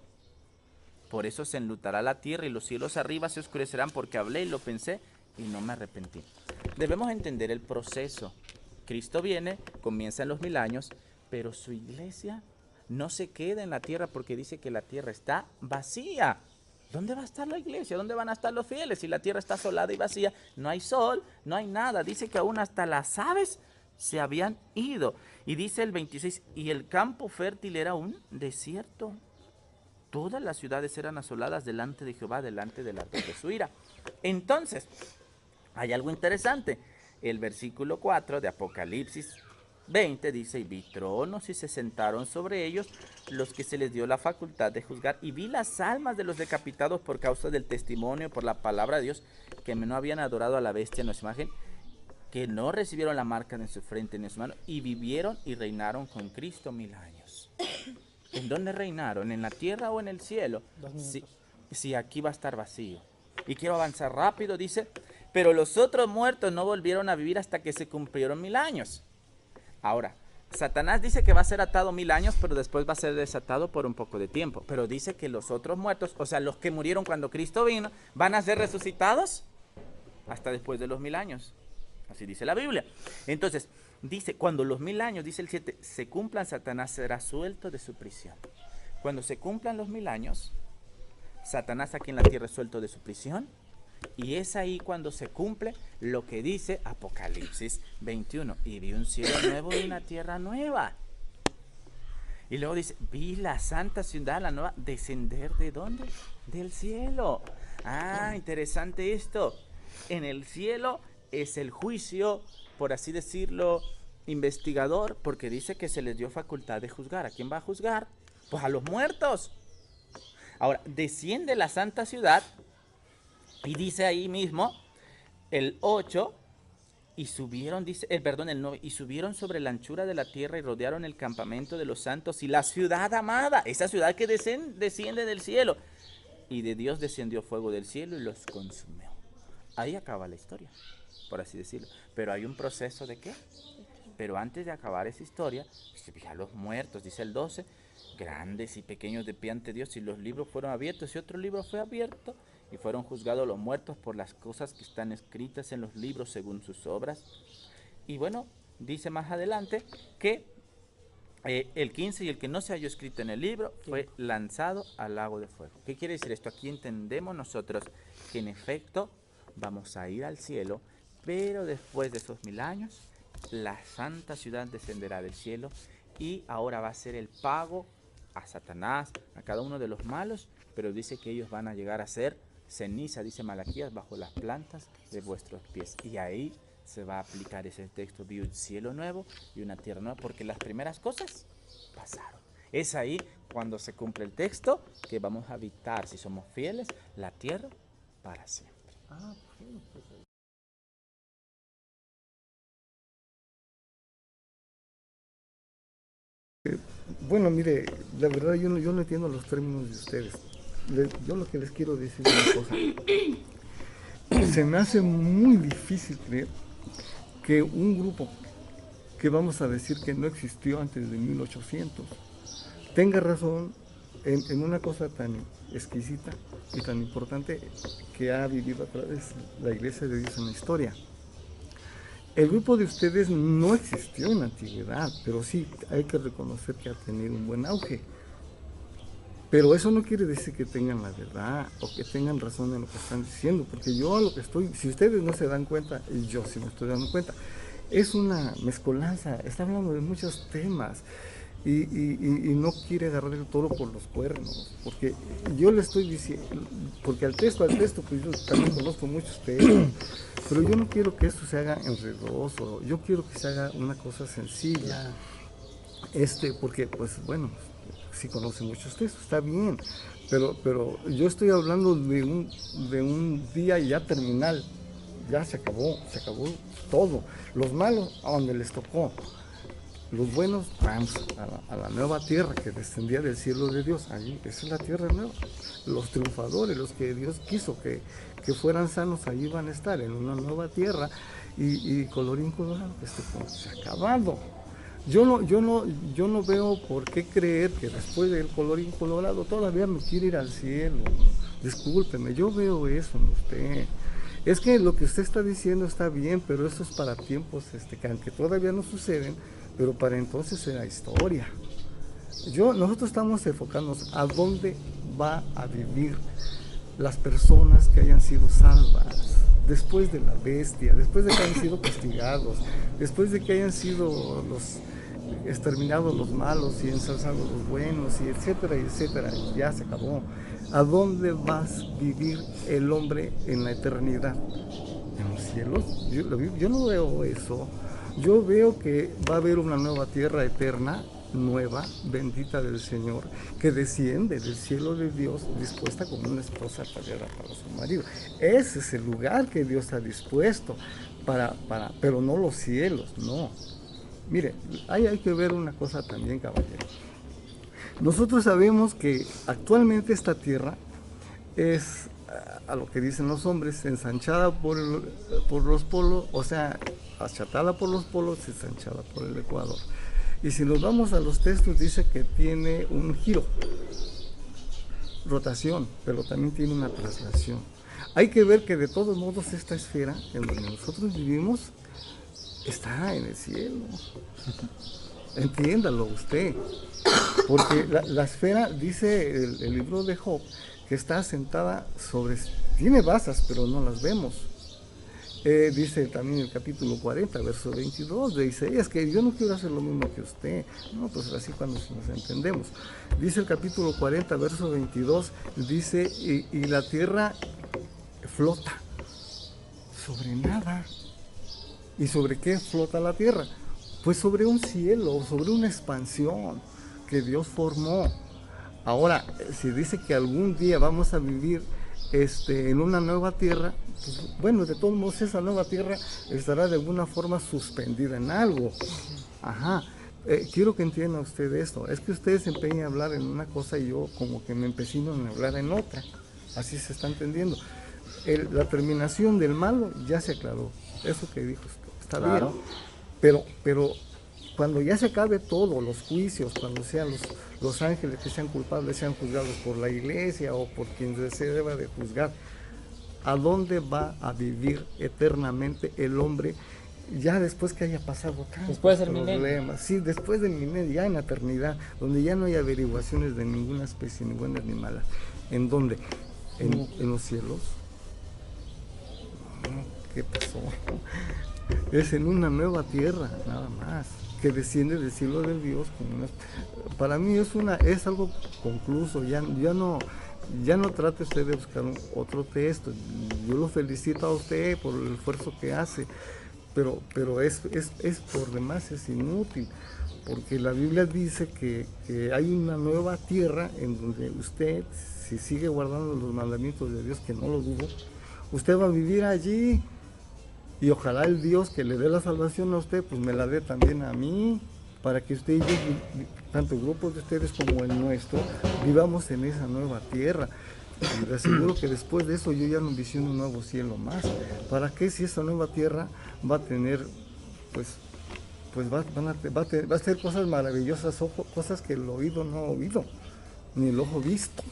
Por eso se enlutará la tierra y los cielos arriba se oscurecerán, porque hablé y lo pensé y no me arrepentí. Debemos entender el proceso. Cristo viene, comienza en los 1000 años, pero su iglesia no se queda en la tierra, porque dice que la tierra está vacía. ¿Dónde va a estar la iglesia? ¿Dónde van a estar los fieles? Si la tierra está asolada y vacía, no hay sol, no hay nada. Dice que aún hasta las aves se habían ido. Y dice el 26, y el campo fértil era un desierto. Todas las ciudades eran asoladas delante de Jehová, delante del ardor de su ira. Entonces, hay algo interesante. El versículo 4 de Apocalipsis 20 dice, y vi tronos y se sentaron sobre ellos los que se les dio la facultad de juzgar, y vi las almas de los decapitados por causa del testimonio, por la palabra de Dios, que no habían adorado a la bestia en su imagen, que no recibieron la marca en su frente ni en su mano, y vivieron y reinaron con Cristo 1000 años. ¿En dónde reinaron? ¿En la tierra o en el cielo? Sí, aquí va a estar vacío. Y quiero avanzar rápido, dice, pero los otros muertos no volvieron a vivir hasta que se cumplieron 1000 años. Ahora, Satanás dice que va a ser atado 1000 años, pero después va a ser desatado por un poco de tiempo. Pero dice que los otros muertos, o sea, los que murieron cuando Cristo vino, van a ser resucitados hasta después de los 1000 años. Así dice la Biblia. Entonces, dice, cuando los 1000 años, dice el 7, se cumplan, Satanás será suelto de su prisión. Cuando se cumplan los 1000 años, Satanás aquí en la tierra es suelto de su prisión. Y es ahí cuando se cumple lo que dice Apocalipsis 21. Y vi un cielo nuevo y una tierra nueva. Y luego dice, vi la santa ciudad, la nueva, descender ¿de dónde? Del cielo. Interesante esto. En el cielo es el juicio, por así decirlo, investigador, porque dice que se les dio facultad de juzgar. ¿A quién va a juzgar? Pues a los muertos. Ahora, desciende la santa ciudad y dice ahí mismo, el 8, y subieron, dice, perdón, el 9, y subieron sobre la anchura de la tierra y rodearon el campamento de los santos y la ciudad amada, esa ciudad que desciende del cielo. Y de Dios descendió fuego del cielo y los consumió. Ahí acaba la historia, por así decirlo. Pero hay un proceso de ¿qué? Pero antes de acabar esa historia, se fijan los muertos, dice el 12, grandes y pequeños de pie ante Dios, y los libros fueron abiertos, y otro libro fue abierto, y fueron juzgados los muertos por las cosas que están escritas en los libros según sus obras. Y bueno, dice más adelante que el 15, y el que no se halló escrito en el libro fue lanzado al lago de fuego. ¿Qué quiere decir esto? Aquí entendemos nosotros que en efecto vamos a ir al cielo, pero después de esos 1000 años, la santa ciudad descenderá del cielo y ahora va a ser el pago a Satanás, a cada uno de los malos, pero dice que ellos van a llegar a ser ceniza, dice Malaquías, bajo las plantas de vuestros pies. Y ahí se va a aplicar ese texto, vi un cielo nuevo y una tierra nueva, porque las primeras cosas pasaron. Es ahí cuando se cumple el texto que vamos a habitar, si somos fieles, la tierra para siempre. Bueno, mire, la verdad yo no entiendo los términos de ustedes. Yo lo que les quiero decir es una cosa. Se me hace muy difícil creer que un grupo que vamos a decir que no existió antes de 1800 tenga razón en una cosa tan exquisita y tan importante que ha vivido a través la Iglesia de Dios en la historia. El grupo de ustedes no existió en la antigüedad, pero sí hay que reconocer que ha tenido un buen auge. Pero eso no quiere decir que tengan la verdad o que tengan razón en lo que están diciendo, porque yo a lo que estoy, si ustedes no se dan cuenta, y yo sí me estoy dando cuenta, es una mezcolanza, está hablando de muchos temas y no quiere agarrar el toro por los cuernos, porque yo le estoy diciendo, porque al texto, pues yo también conozco muchos temas, pero yo no quiero que esto se haga enredoso, yo quiero que se haga una cosa sencilla, porque pues bueno, sí conoce muchos textos, está bien, pero yo estoy hablando de un día ya terminal, ya se acabó todo. Los malos a donde les tocó, los buenos vamos a la nueva tierra que descendía del cielo de Dios, allí, esa es la tierra nueva. Los triunfadores, los que Dios quiso que fueran sanos, allí van a estar en una nueva tierra y colorín colorado, se ha acabado. Yo no veo por qué creer que después del colorín colorado todavía me quiere ir al cielo. Discúlpeme, yo veo eso en usted. Es que lo que usted está diciendo está bien, pero eso es para tiempos que aunque todavía no suceden, pero para entonces será historia. Nosotros estamos enfocándonos a dónde va a vivir las personas que hayan sido salvas después de la bestia, después de que hayan sido castigados, después de que hayan sido exterminados los malos y ensalzados los buenos, y etcétera, ya se acabó. ¿A dónde vas a vivir el hombre en la eternidad? ¿En los cielos? Yo no veo eso. Yo veo que va a haber una nueva tierra eterna, nueva, bendita del Señor, que desciende del cielo de Dios, dispuesta como una esposa para su marido. Ese es el lugar que Dios ha dispuesto, pero no los cielos, no. Mire, hay que ver una cosa también, caballero. Nosotros sabemos que actualmente esta tierra es, a lo que dicen los hombres, ensanchada por los polos, o sea, achatada por los polos y ensanchada por el ecuador. Y si nos vamos a los textos, dice que tiene un giro, rotación, pero también tiene una traslación. Hay que ver que de todos modos esta esfera en donde nosotros vivimos está en el cielo. Entiéndalo usted, porque la esfera, dice el libro de Job, que está sentada tiene basas, pero no las vemos. Dice también el capítulo 40, verso 22 de Isaías, que yo no quiero hacer lo mismo que usted. No, pues así cuando nos entendemos. Dice el capítulo 40, verso 22, dice, y la tierra flota sobre nada. ¿Y sobre qué flota la tierra? Pues sobre un cielo, sobre una expansión que Dios formó. Ahora, si dice que algún día vamos a vivir en una nueva tierra, pues, bueno, de todos modos esa nueva tierra estará de alguna forma suspendida en algo. Ajá. Quiero que entienda usted esto. Es que ustedes se empeñan a hablar en una cosa y yo como que me empecino en hablar en otra. Así se está entendiendo. La terminación del malo ya se aclaró. Eso que dijo está Claro. bien. Pero cuando ya se acabe todo, los juicios, cuando sean los ángeles que sean culpables, sean juzgados por la iglesia o por quien se deba de juzgar, ¿a dónde va a vivir eternamente el hombre ya después que haya pasado tantos Después del milenio. problemas? Sí, después del milenio, ya en la eternidad, donde ya no hay averiguaciones de ninguna especie, ni buenas ni malas. ¿En dónde? En los cielos. ¿Qué pasó? Es en una nueva tierra, nada más, que desciende del cielo de Dios. Para mí es algo concluso. Ya no trate usted de buscar otro texto. Yo lo felicito a usted por el esfuerzo que hace, pero es por demás es inútil, porque la Biblia dice que hay una nueva tierra en donde usted, si sigue guardando los mandamientos de Dios, que no lo dudo, usted va a vivir allí. Y ojalá el Dios que le dé la salvación a usted, pues me la dé también a mí, para que usted y yo, tanto grupos de ustedes como el nuestro, vivamos en esa nueva tierra. Y le aseguro que después de eso yo ya no envisiono un nuevo cielo más. ¿Para qué si esa nueva tierra va a tener, pues va a hacer cosas maravillosas, cosas que el oído no ha oído, ni el ojo visto?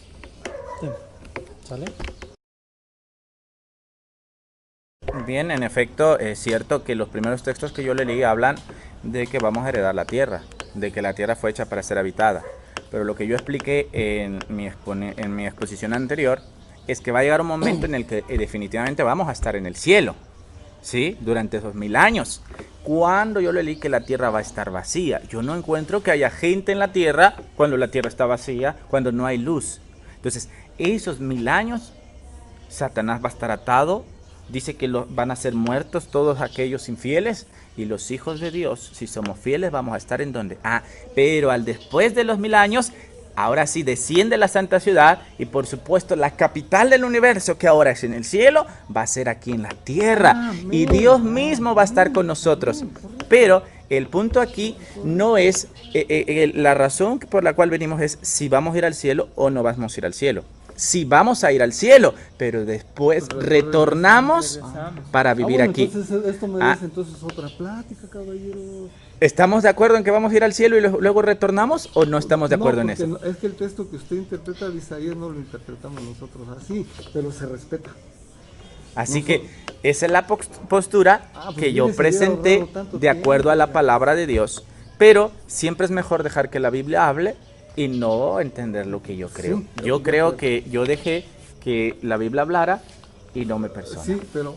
¿Sale? Bien, en efecto, es cierto que los primeros textos que yo le leí hablan de que vamos a heredar la tierra, de que la tierra fue hecha para ser habitada. Pero lo que yo expliqué en mi exposición anterior es que va a llegar un momento en el que definitivamente vamos a estar en el cielo, ¿sí? Durante 2000 años. Cuando yo le leí que la tierra va a estar vacía, yo no encuentro que haya gente en la tierra cuando la tierra está vacía, cuando no hay luz. Entonces, esos 1000 años, Satanás va a estar atado. Dice que van a ser muertos todos aquellos infieles, y los hijos de Dios, si somos fieles, vamos a estar en donde. Pero después de los 1000 años, ahora sí desciende la santa ciudad, y por supuesto la capital del universo, que ahora es en el cielo, va a ser aquí en la tierra. Y Dios mismo va a estar con nosotros. Pero el punto aquí no es, la razón por la cual venimos es si vamos a ir al cielo o no vamos a ir al cielo. Si vamos a ir al cielo, pero después retornamos para vivir bueno, aquí. Entonces esto me dice entonces otra plática, caballero. ¿Estamos de acuerdo en que vamos a ir al cielo y luego retornamos, o no estamos de acuerdo en eso? No, es que el texto que usted interpreta de Isaías no lo interpretamos nosotros así, pero se respeta. Así que esa es la postura pues que yo mire, se hubiera presenté ahorrado tanto de acuerdo a la tiempo. palabra de Dios. Pero siempre es mejor dejar que la Biblia hable y no entender lo que yo creo. Sí, Yo creo que yo dejé que la Biblia hablara y no me persona. Sí, pero